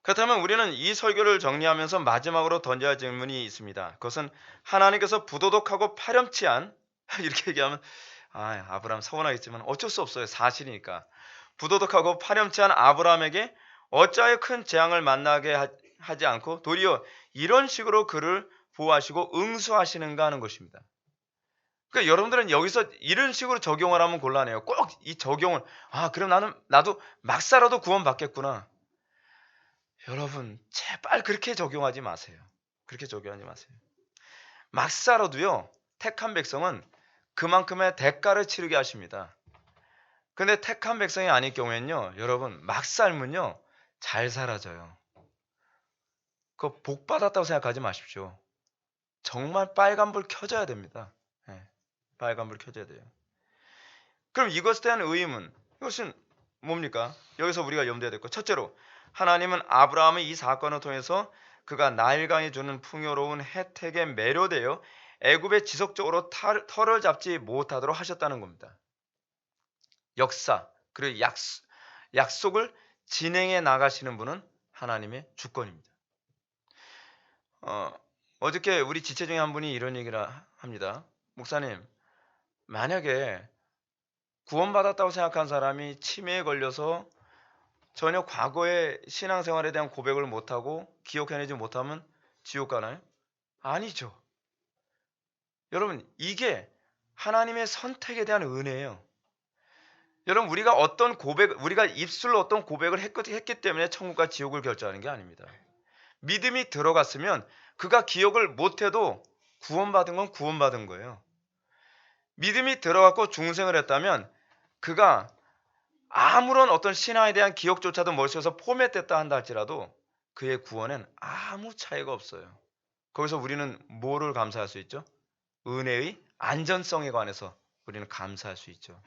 그렇다면 우리는 이 설교를 정리하면서 마지막으로 던져야 할 질문이 있습니다. 그것은 하나님께서 부도덕하고 파렴치한 이렇게 얘기하면 아브라함 서운하겠지만 어쩔 수 없어요. 사실이니까. 부도덕하고 파렴치한 아브라함에게 어찌하여 큰 재앙을 만나게 하지 않고 도리어 이런 식으로 그를 보호하시고 응수하시는가 하는 것입니다. 그러니까 여러분들은 여기서 이런 식으로 적용을 하면 곤란해요. 꼭 이 적용을 그럼 나도 막 살아도 구원받겠구나. 여러분 제발 그렇게 적용하지 마세요. 그렇게 적용하지 마세요. 막 살아도요. 택한 백성은 그만큼의 대가를 치르게 하십니다. 근데 택한 백성이 아닐 경우에는요. 여러분 막 살면요. 잘 사라져요. 그거 복 받았다고 생각하지 마십시오. 정말 빨간불 켜져야 됩니다. 빨간불 켜져야 돼요. 그럼 이것에 대한 의문, 이것은 뭡니까? 여기서 우리가 염두해야 될 것. 첫째로 하나님은 아브라함의 이 사건을 통해서 그가 나일강이 주는 풍요로운 혜택에 매료되어 애굽에 지속적으로 털을 잡지 못하도록 하셨다는 겁니다. 역사 그리고 약속을 진행해 나가시는 분은 하나님의 주권입니다. 어저께 우리 지체 중에 한 분이 이런 얘기를 합니다. 목사님, 만약에 구원받았다고 생각한 사람이 치매에 걸려서 전혀 과거의 신앙생활에 대한 고백을 못하고 기억해내지 못하면 지옥 가나요? 아니죠. 여러분 이게 하나님의 선택에 대한 은혜예요. 여러분 우리가 입술로 어떤 고백을 했기 때문에 천국과 지옥을 결정하는 게 아닙니다. 믿음이 들어갔으면 그가 기억을 못해도 구원받은 건 구원받은 거예요. 믿음이 들어갔고 중생을 했다면 그가 아무런 어떤 신앙에 대한 기억조차도 머릿속에서 포맷됐다 한다 할지라도 그의 구원엔 아무 차이가 없어요. 거기서 우리는 뭐를 감사할 수 있죠? 은혜의 안전성에 관해서 우리는 감사할 수 있죠.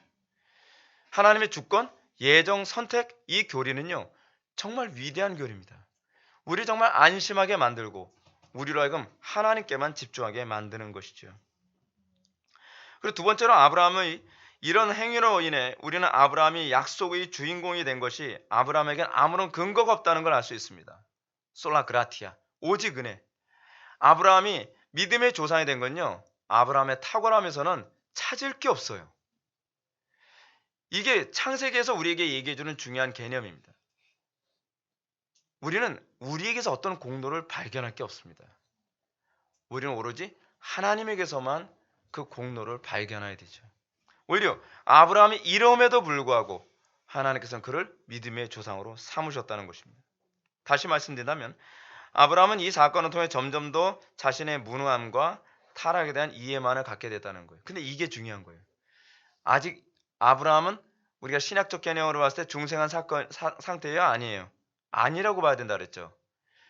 하나님의 주권, 예정, 선택, 이 교리는요, 정말 위대한 교리입니다. 우리 정말 안심하게 만들고 우리로 하여금 하나님께만 집중하게 만드는 것이죠. 그리고 두 번째로 아브라함의 이런 행위로 인해 우리는 아브라함이 약속의 주인공이 된 것이 아브라함에겐 아무런 근거가 없다는 걸 알 수 있습니다. 솔라 그라티아, 오직 은혜. 아브라함이 믿음의 조상이 된 건요, 아브라함의 탁월함에서는 찾을 게 없어요. 이게 창세기에서 우리에게 얘기해주는 중요한 개념입니다. 우리는 우리에게서 어떤 공로를 발견할 게 없습니다. 우리는 오로지 하나님에게서만 그 공로를 발견해야 되죠. 오히려 아브라함이 이름에도 불구하고 하나님께서는 그를 믿음의 조상으로 삼으셨다는 것입니다. 다시 말씀드린다면 아브라함은 이 사건을 통해 점점 더 자신의 무능함과 타락에 대한 이해만을 갖게 됐다는 거예요. 근데 이게 중요한 거예요. 아직 아브라함은 우리가 신학적 개념으로 봤을 때 중생한 상태예요? 아니에요? 아니라고 봐야 된다 그랬죠.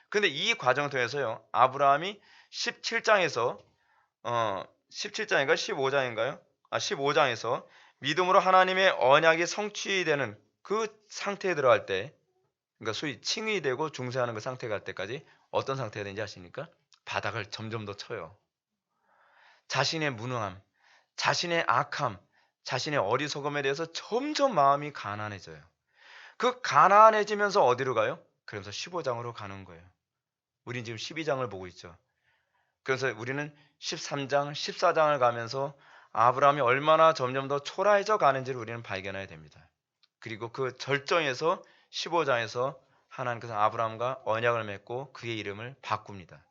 근데 이 과정을 통해서요, 아브라함이 17장에서 17장인가 15장인가요? 15장에서 믿음으로 하나님의 언약이 성취되는 그 상태에 들어갈 때, 그러니까 소위 칭이 되고 중생하는 그 상태에 갈 때까지 어떤 상태가 되는지 아십니까? 바닥을 점점 더 쳐요. 자신의 무능함, 자신의 악함, 자신의 어리석음에 대해서 점점 마음이 가난해져요. 그 가난해지면서 어디로 가요? 그러면서 15장으로 가는 거예요. 우린 지금 12장을 보고 있죠. 그래서 우리는 13장, 14장을 가면서 아브라함이 얼마나 점점 더 초라해져 가는지를 우리는 발견해야 됩니다. 그리고 그 절정에서 15장에서 하나님께서 아브라함과 언약을 맺고 그의 이름을 바꿉니다.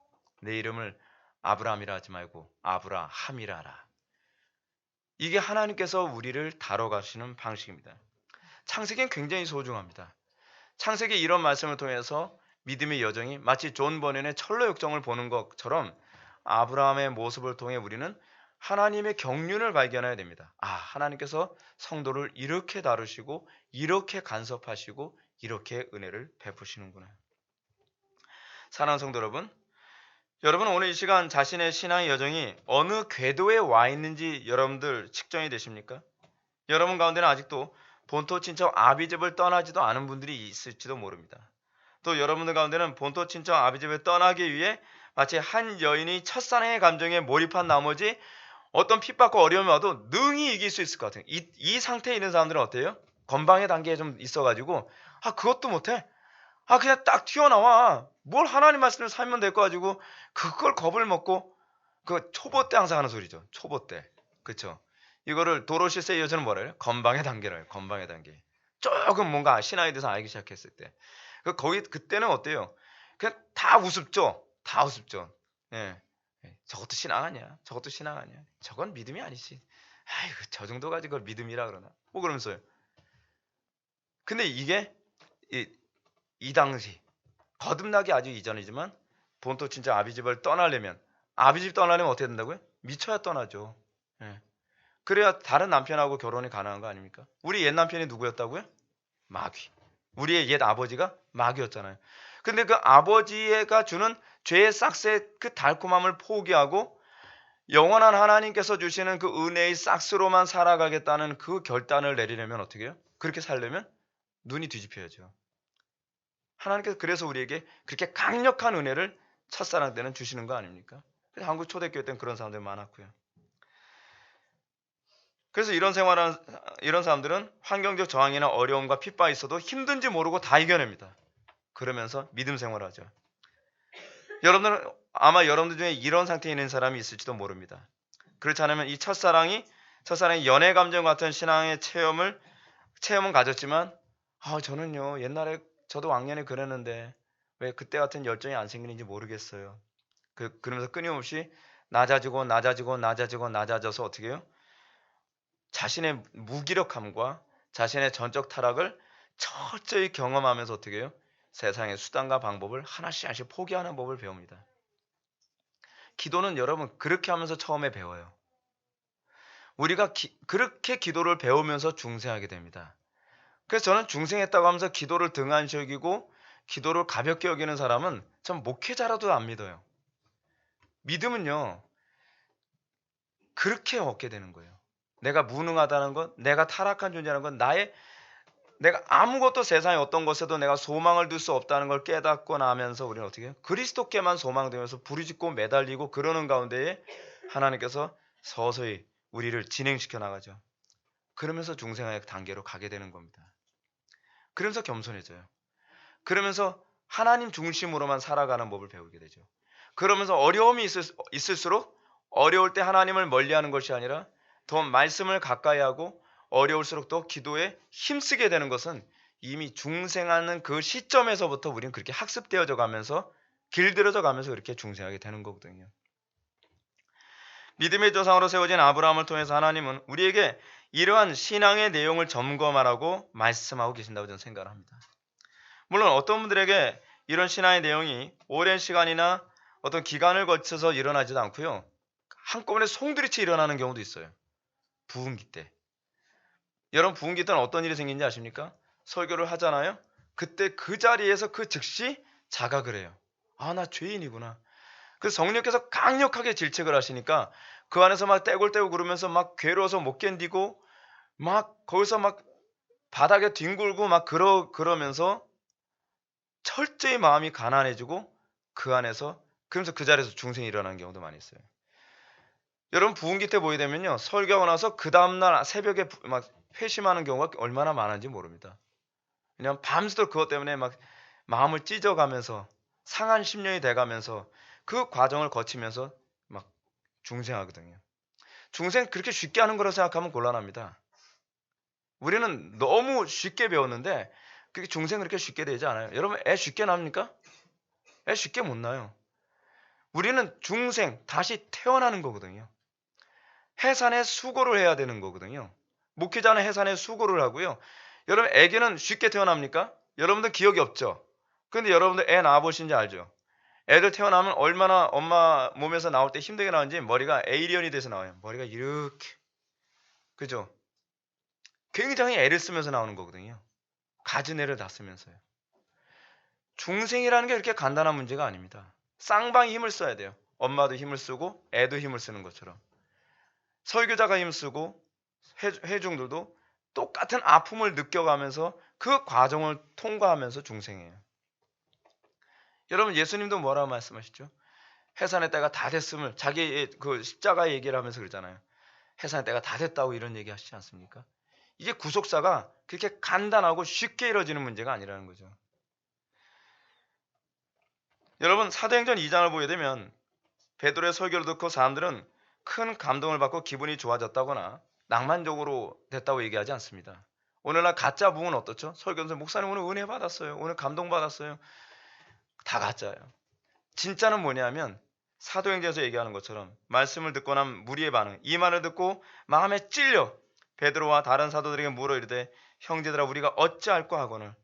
내 이름을 아브라함이라 하지 말고 아브라함이라 하라. 이게 하나님께서 우리를 다뤄가시는 방식입니다. 창세기는 굉장히 소중합니다. 창세기 이런 말씀을 통해서 믿음의 여정이 마치 존 버년의 철로 역정을 보는 것처럼 아브라함의 모습을 통해 우리는 하나님의 경륜을 발견해야 됩니다. 하나님께서 성도를 이렇게 다루시고 이렇게 간섭하시고 이렇게 은혜를 베푸시는구나. 사랑하는 성도 여러분, 여러분은 오늘 이 시간 자신의 신앙의 여정이 어느 궤도에 와 있는지 여러분들 측정이 되십니까? 여러분 가운데는 아직도 본토 친척 아비집을 떠나지도 않은 분들이 있을지도 모릅니다. 또 여러분들 가운데는 본토 친척 아비집을 떠나기 위해 마치 한 여인이 첫사랑의 감정에 몰입한 나머지 어떤 핍박과 어려움이 와도 능히 이길 수 있을 것 같아요. 이 상태에 있는 사람들은 어때요? 건방의 단계에 좀 있어가지고 그것도 못해? 그냥 딱 튀어나와. 뭘 하나님 말씀을 살면 될 거 가지고 그걸 겁을 먹고, 그 초보 때 항상 하는 소리죠. 초보 때. 그쵸? 이거를 도로시 세이어즈는 뭐라 해요? 건방의 단계라 해요. 건방의 단계. 조금 뭔가 신앙에 대해서 알기 시작했을 때. 그때는 어때요? 그냥 다 우습죠? 다 우습죠? 예. 저것도 신앙 아니야. 저것도 신앙 아니야. 저건 믿음이 아니지. 아이고, 저 정도 가지고 그걸 믿음이라 그러나. 뭐 그러면서요. 근데 이게 이 당시 거듭나기 아주 이전이지만 본토 친척 아비집을 떠나려면, 아비집 떠나려면 어떻게 된다고요? 미쳐야 떠나죠. 예. 그래야 다른 남편하고 결혼이 가능한 거 아닙니까? 우리 옛 남편이 누구였다고요? 마귀. 우리의 옛 아버지가 마귀였잖아요. 근데 그 아버지가 주는 죄의 싹스의 그 달콤함을 포기하고 영원한 하나님께서 주시는 그 은혜의 싹스로만 살아가겠다는 그 결단을 내리려면 어떻게 해요? 그렇게 살려면 눈이 뒤집혀야죠. 하나님께서 그래서 우리에게 그렇게 강력한 은혜를 첫사랑 때는 주시는 거 아닙니까? 그래서 한국 초대교회 때는 그런 사람들이 많았고요. 그래서 이런 사람들은 환경적 저항이나 어려움과 핍박이 있어도 힘든지 모르고 다 이겨냅니다. 그러면서 믿음 생활하죠. 여러분들은 아마 여러분들 중에 이런 상태에 있는 사람이 있을지도 모릅니다. 그렇지 않으면 이 첫사랑이 연애 감정 같은 신앙의 체험은 가졌지만 저는요 옛날에 저도 왕년에 그랬는데 왜 그때 같은 열정이 안 생기는지 모르겠어요. 그러면서 끊임없이 낮아져서 어떻게 해요? 자신의 무기력함과 자신의 전적 타락을 철저히 경험하면서 어떻게 해요? 세상의 수단과 방법을 하나씩 포기하는 법을 배웁니다. 기도는 여러분 그렇게 하면서 처음에 배워요. 우리가 그렇게 기도를 배우면서 중생하게 됩니다. 그래서 저는 중생했다고 하면서 기도를 등한시 여기고 기도를 가볍게 여기는 사람은 전 목회자라도 안 믿어요. 믿음은요, 그렇게 얻게 되는 거예요. 내가 무능하다는 것, 내가 타락한 존재라는 것, 내가 아무것도 세상에 어떤 것에도 내가 소망을 둘 수 없다는 걸 깨닫고 나면서 우리는 어떻게 해요? 그리스도께만 소망되면서 부르짖고 매달리고 그러는 가운데에 하나님께서 서서히 우리를 진행시켜 나가죠. 그러면서 중생의 단계로 가게 되는 겁니다. 그러면서 겸손해져요. 그러면서 하나님 중심으로만 살아가는 법을 배우게 되죠. 그러면서 어려움이 있을수록 어려울 때 하나님을 멀리하는 것이 아니라 더 말씀을 가까이 하고 어려울수록 또 기도에 힘쓰게 되는 것은 이미 중생하는 그 시점에서부터 우리는 그렇게 학습되어져 가면서 길들여져 가면서 그렇게 중생하게 되는 거거든요. 믿음의 조상으로 세워진 아브라함을 통해서 하나님은 우리에게 이러한 신앙의 내용을 점검하라고 말씀하고 계신다고 저는 생각을 합니다. 물론 어떤 분들에게 이런 신앙의 내용이 오랜 시간이나 어떤 기간을 거쳐서 일어나지도 않고요. 한꺼번에 송두리째 일어나는 경우도 있어요. 부흥기 때. 여러분 부흥기 때는 어떤 일이 생긴지 아십니까? 설교를 하잖아요. 그때 그 자리에서 그 즉시 자각을 해요. 아, 나 죄인이구나. 그래서 성령께서 강력하게 질책을 하시니까 그 안에서 막 떼굴떼굴 구르면서 막 괴로워서 못 견디고 막 거기서 막 바닥에 뒹굴고 막 그러면서 철저히 마음이 가난해지고 그 안에서 그러면서 그 자리에서 중생이 일어나는 경우도 많이 있어요. 여러분 부흥기 때 보게 되면요. 설교하고 나서 그 다음날 새벽에 막 회심하는 경우가 얼마나 많은지 모릅니다. 왜냐하면 밤새도록 그것 때문에 막 마음을 찢어가면서 상한 심령이 돼가면서 그 과정을 거치면서 막 중생하거든요. 중생 그렇게 쉽게 하는 거라고 생각하면 곤란합니다. 우리는 너무 쉽게 배웠는데 그게 중생 그렇게 쉽게 되지 않아요. 여러분 애 쉽게 납니까? 애 쉽게 못 나요. 우리는 중생 다시 태어나는 거거든요. 해산의 수고를 해야 되는 거거든요. 목회자는 해산의 수고를 하고요. 여러분 애기는 쉽게 태어납니까? 여러분들 기억이 없죠? 근데 여러분들 애 낳아보신지 알죠? 애들 태어나면 얼마나 엄마 몸에서 나올 때 힘들게 나오는지 머리가 에이리언이 돼서 나와요. 머리가 이렇게. 그죠? 굉장히 애를 쓰면서 나오는 거거든요. 가진 애를 다 쓰면서요. 중생이라는 게 그렇게 간단한 문제가 아닙니다. 쌍방이 힘을 써야 돼요. 엄마도 힘을 쓰고 애도 힘을 쓰는 것처럼. 설교자가 힘쓰고 회중들도 똑같은 아픔을 느껴가면서 그 과정을 통과하면서 중생해요. 여러분 예수님도 뭐라고 말씀하시죠? 해산의 때가 다 됐음을 자기 그 십자가 얘기를 하면서 그러잖아요. 해산의 때가 다 됐다고 이런 얘기 하시지 않습니까? 이게 구속사가 그렇게 간단하고 쉽게 이루어지는 문제가 아니라는 거죠. 여러분 사도행전 2장을 보게 되면 베드로의 설교를 듣고 사람들은 큰 감동을 받고 기분이 좋아졌다거나 낭만적으로 됐다고 얘기하지 않습니다. 오늘날 가짜 부흥은 어떻죠? 설교는 목사님 오늘 은혜 받았어요. 오늘 감동 받았어요. 다 가짜예요. 진짜는 뭐냐면 사도행전에서 얘기하는 것처럼 말씀을 듣고 난 무리의 반응, 이 말을 듣고 마음에 찔려 베드로와 다른 사도들에게 물어 이르되 형제들아 우리가 어찌할까 하거늘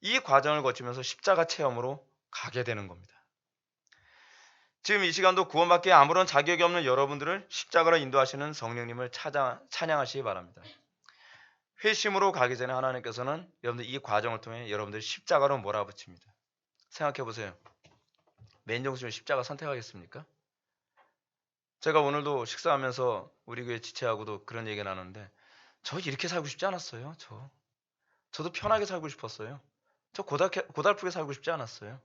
이 과정을 거치면서 십자가 체험으로 가게 되는 겁니다. 지금 이 시간도 구원받기에 아무런 자격이 없는 여러분들을 십자가로 인도하시는 성령님을 찬양하시기 바랍니다. 회심으로 가기 전에 하나님께서는 여러분들 이 과정을 통해 여러분들 십자가로 몰아붙입니다. 생각해 보세요. 맨정신으로 십자가 선택하겠습니까? 제가 오늘도 식사하면서 우리 교회 지체하고도 그런 얘기 나누는데 저 이렇게 살고 싶지 않았어요. 저도 편하게 살고 싶었어요. 저 고달프게 살고 싶지 않았어요.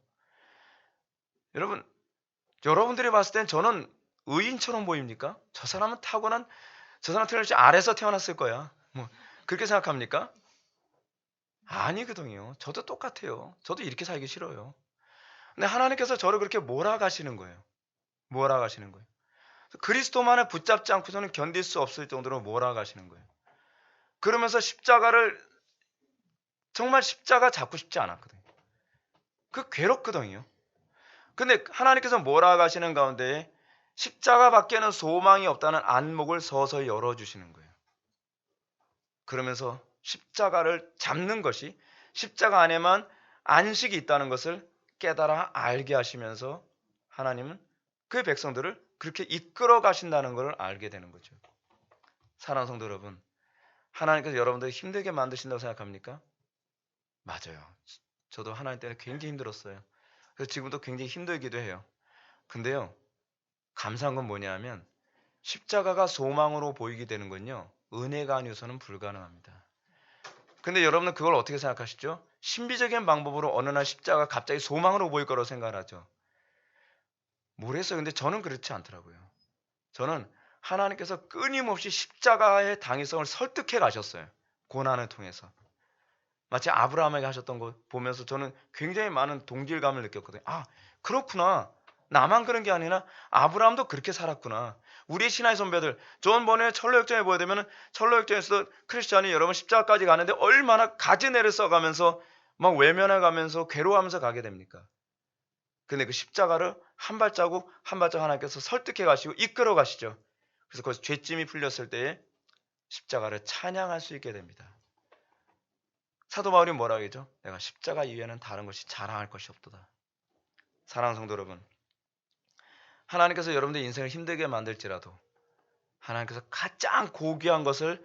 여러분들이 봤을 땐 저는 의인처럼 보입니까? 저 사람 태어날 때 아래서 태어났을 거야. 뭐 그렇게 생각합니까? 아니거든요. 저도 똑같아요. 저도 이렇게 살기 싫어요. 근데 하나님께서 저를 그렇게 몰아가시는 거예요. 몰아가시는 거예요. 그리스도만을 붙잡지 않고서는 견딜 수 없을 정도로 몰아가시는 거예요. 그러면서 정말 십자가 잡고 싶지 않았거든요. 그 괴롭거든요. 근데 하나님께서 몰아가시는 가운데 십자가밖에는 소망이 없다는 안목을 서서히 열어주시는 거예요. 그러면서 십자가를 잡는 것이 십자가 안에만 안식이 있다는 것을 깨달아 알게 하시면서 하나님은 그 백성들을 그렇게 이끌어 가신다는 것을 알게 되는 거죠. 사랑하는 성도 여러분, 하나님께서 여러분들 힘들게 만드신다고 생각합니까? 맞아요. 저도 하나님 때문에 굉장히 힘들었어요. 그래서 지금도 굉장히 힘들기도 해요. 근데요, 감사한 건 뭐냐면 십자가가 소망으로 보이게 되는 건요, 은혜가 아니어서는 불가능합니다. 근데 여러분은 그걸 어떻게 생각하시죠? 신비적인 방법으로 어느 날 십자가가 갑자기 소망으로 보일 거라고 생각을 하죠. 모르겠어요. 근데 저는 그렇지 않더라고요. 저는 하나님께서 끊임없이 십자가의 당위성을 설득해 가셨어요. 고난을 통해서. 마치 아브라함에게 하셨던 거 보면서 저는 굉장히 많은 동질감을 느꼈거든요. 아, 그렇구나. 나만 그런 게 아니라 아브라함도 그렇게 살았구나. 우리의 신화의 선배들, 존 번의 철로역정에 보게 되면 철로역정에서 크리스찬이 여러분 십자가까지 가는데 얼마나 가지내를 써가면서 막 외면해가면서 괴로워하면서 가게 됩니까? 근데 그 십자가를 한 발자국 한 발자국 하나님께서 설득해 가시고 이끌어 가시죠. 그래서 거기서 죄짐이 풀렸을 때에 십자가를 찬양할 수 있게 됩니다. 사도 바울이 뭐라고 하죠? 내가 십자가 이외에는 다른 것이 자랑할 것이 없도다. 사랑하는 성도 여러분, 하나님께서 여러분들 인생을 힘들게 만들지라도 하나님께서 가장 고귀한 것을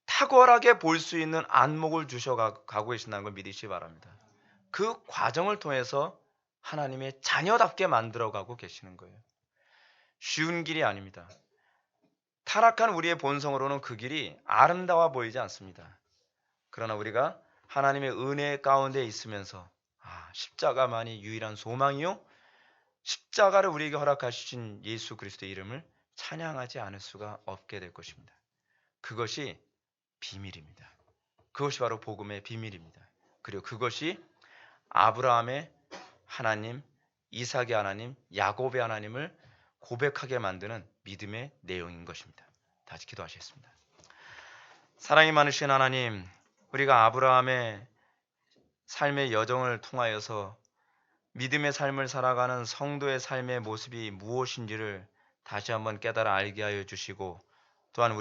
탁월하게 볼 수 있는 안목을 주셔가고 계신다는 걸 믿으시기 바랍니다. 그 과정을 통해서 하나님의 자녀답게 만들어가고 계시는 거예요. 쉬운 길이 아닙니다. 타락한 우리의 본성으로는 그 길이 아름다워 보이지 않습니다. 그러나 우리가 하나님의 은혜 가운데 있으면서 십자가만이 유일한 소망이요, 십자가를 우리에게 허락하신 예수 그리스도의 이름을 찬양하지 않을 수가 없게 될 것입니다. 그것이 비밀입니다. 그것이 바로 복음의 비밀입니다. 그리고 그것이 아브라함의 하나님, 이삭의 하나님, 야곱의 하나님을 고백하게 만드는 믿음의 내용인 것입니다. 다시 기도하시겠습니다. 사랑이 많으신 하나님, 우리가 아브라함의 삶의 여정을 통하여서 믿음의 삶을 살아가는 성도의 삶의 모습이 무엇인지를 다시 한번 깨달아 알게 하여 주시고, 또한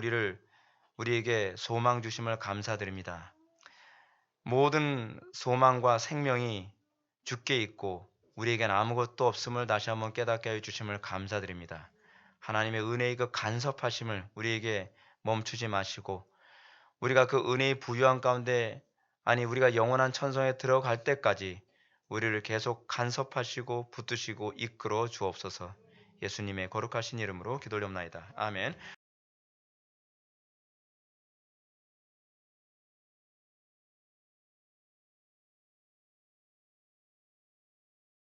우리에게 소망 주심을 감사드립니다. 모든 소망과 생명이 주께 있고 우리에겐 아무것도 없음을 다시 한번 깨닫게 하여 주심을 감사드립니다. 하나님의 은혜의 그 간섭하심을 우리에게 멈추지 마시고, 우리가 그 은혜의 부유한 가운데, 우리가 영원한 천성에 들어갈 때까지 우리를 계속 간섭하시고 붙드시고 이끌어 주옵소서. 예수님의 거룩하신 이름으로 기도올옵나이다. 아멘.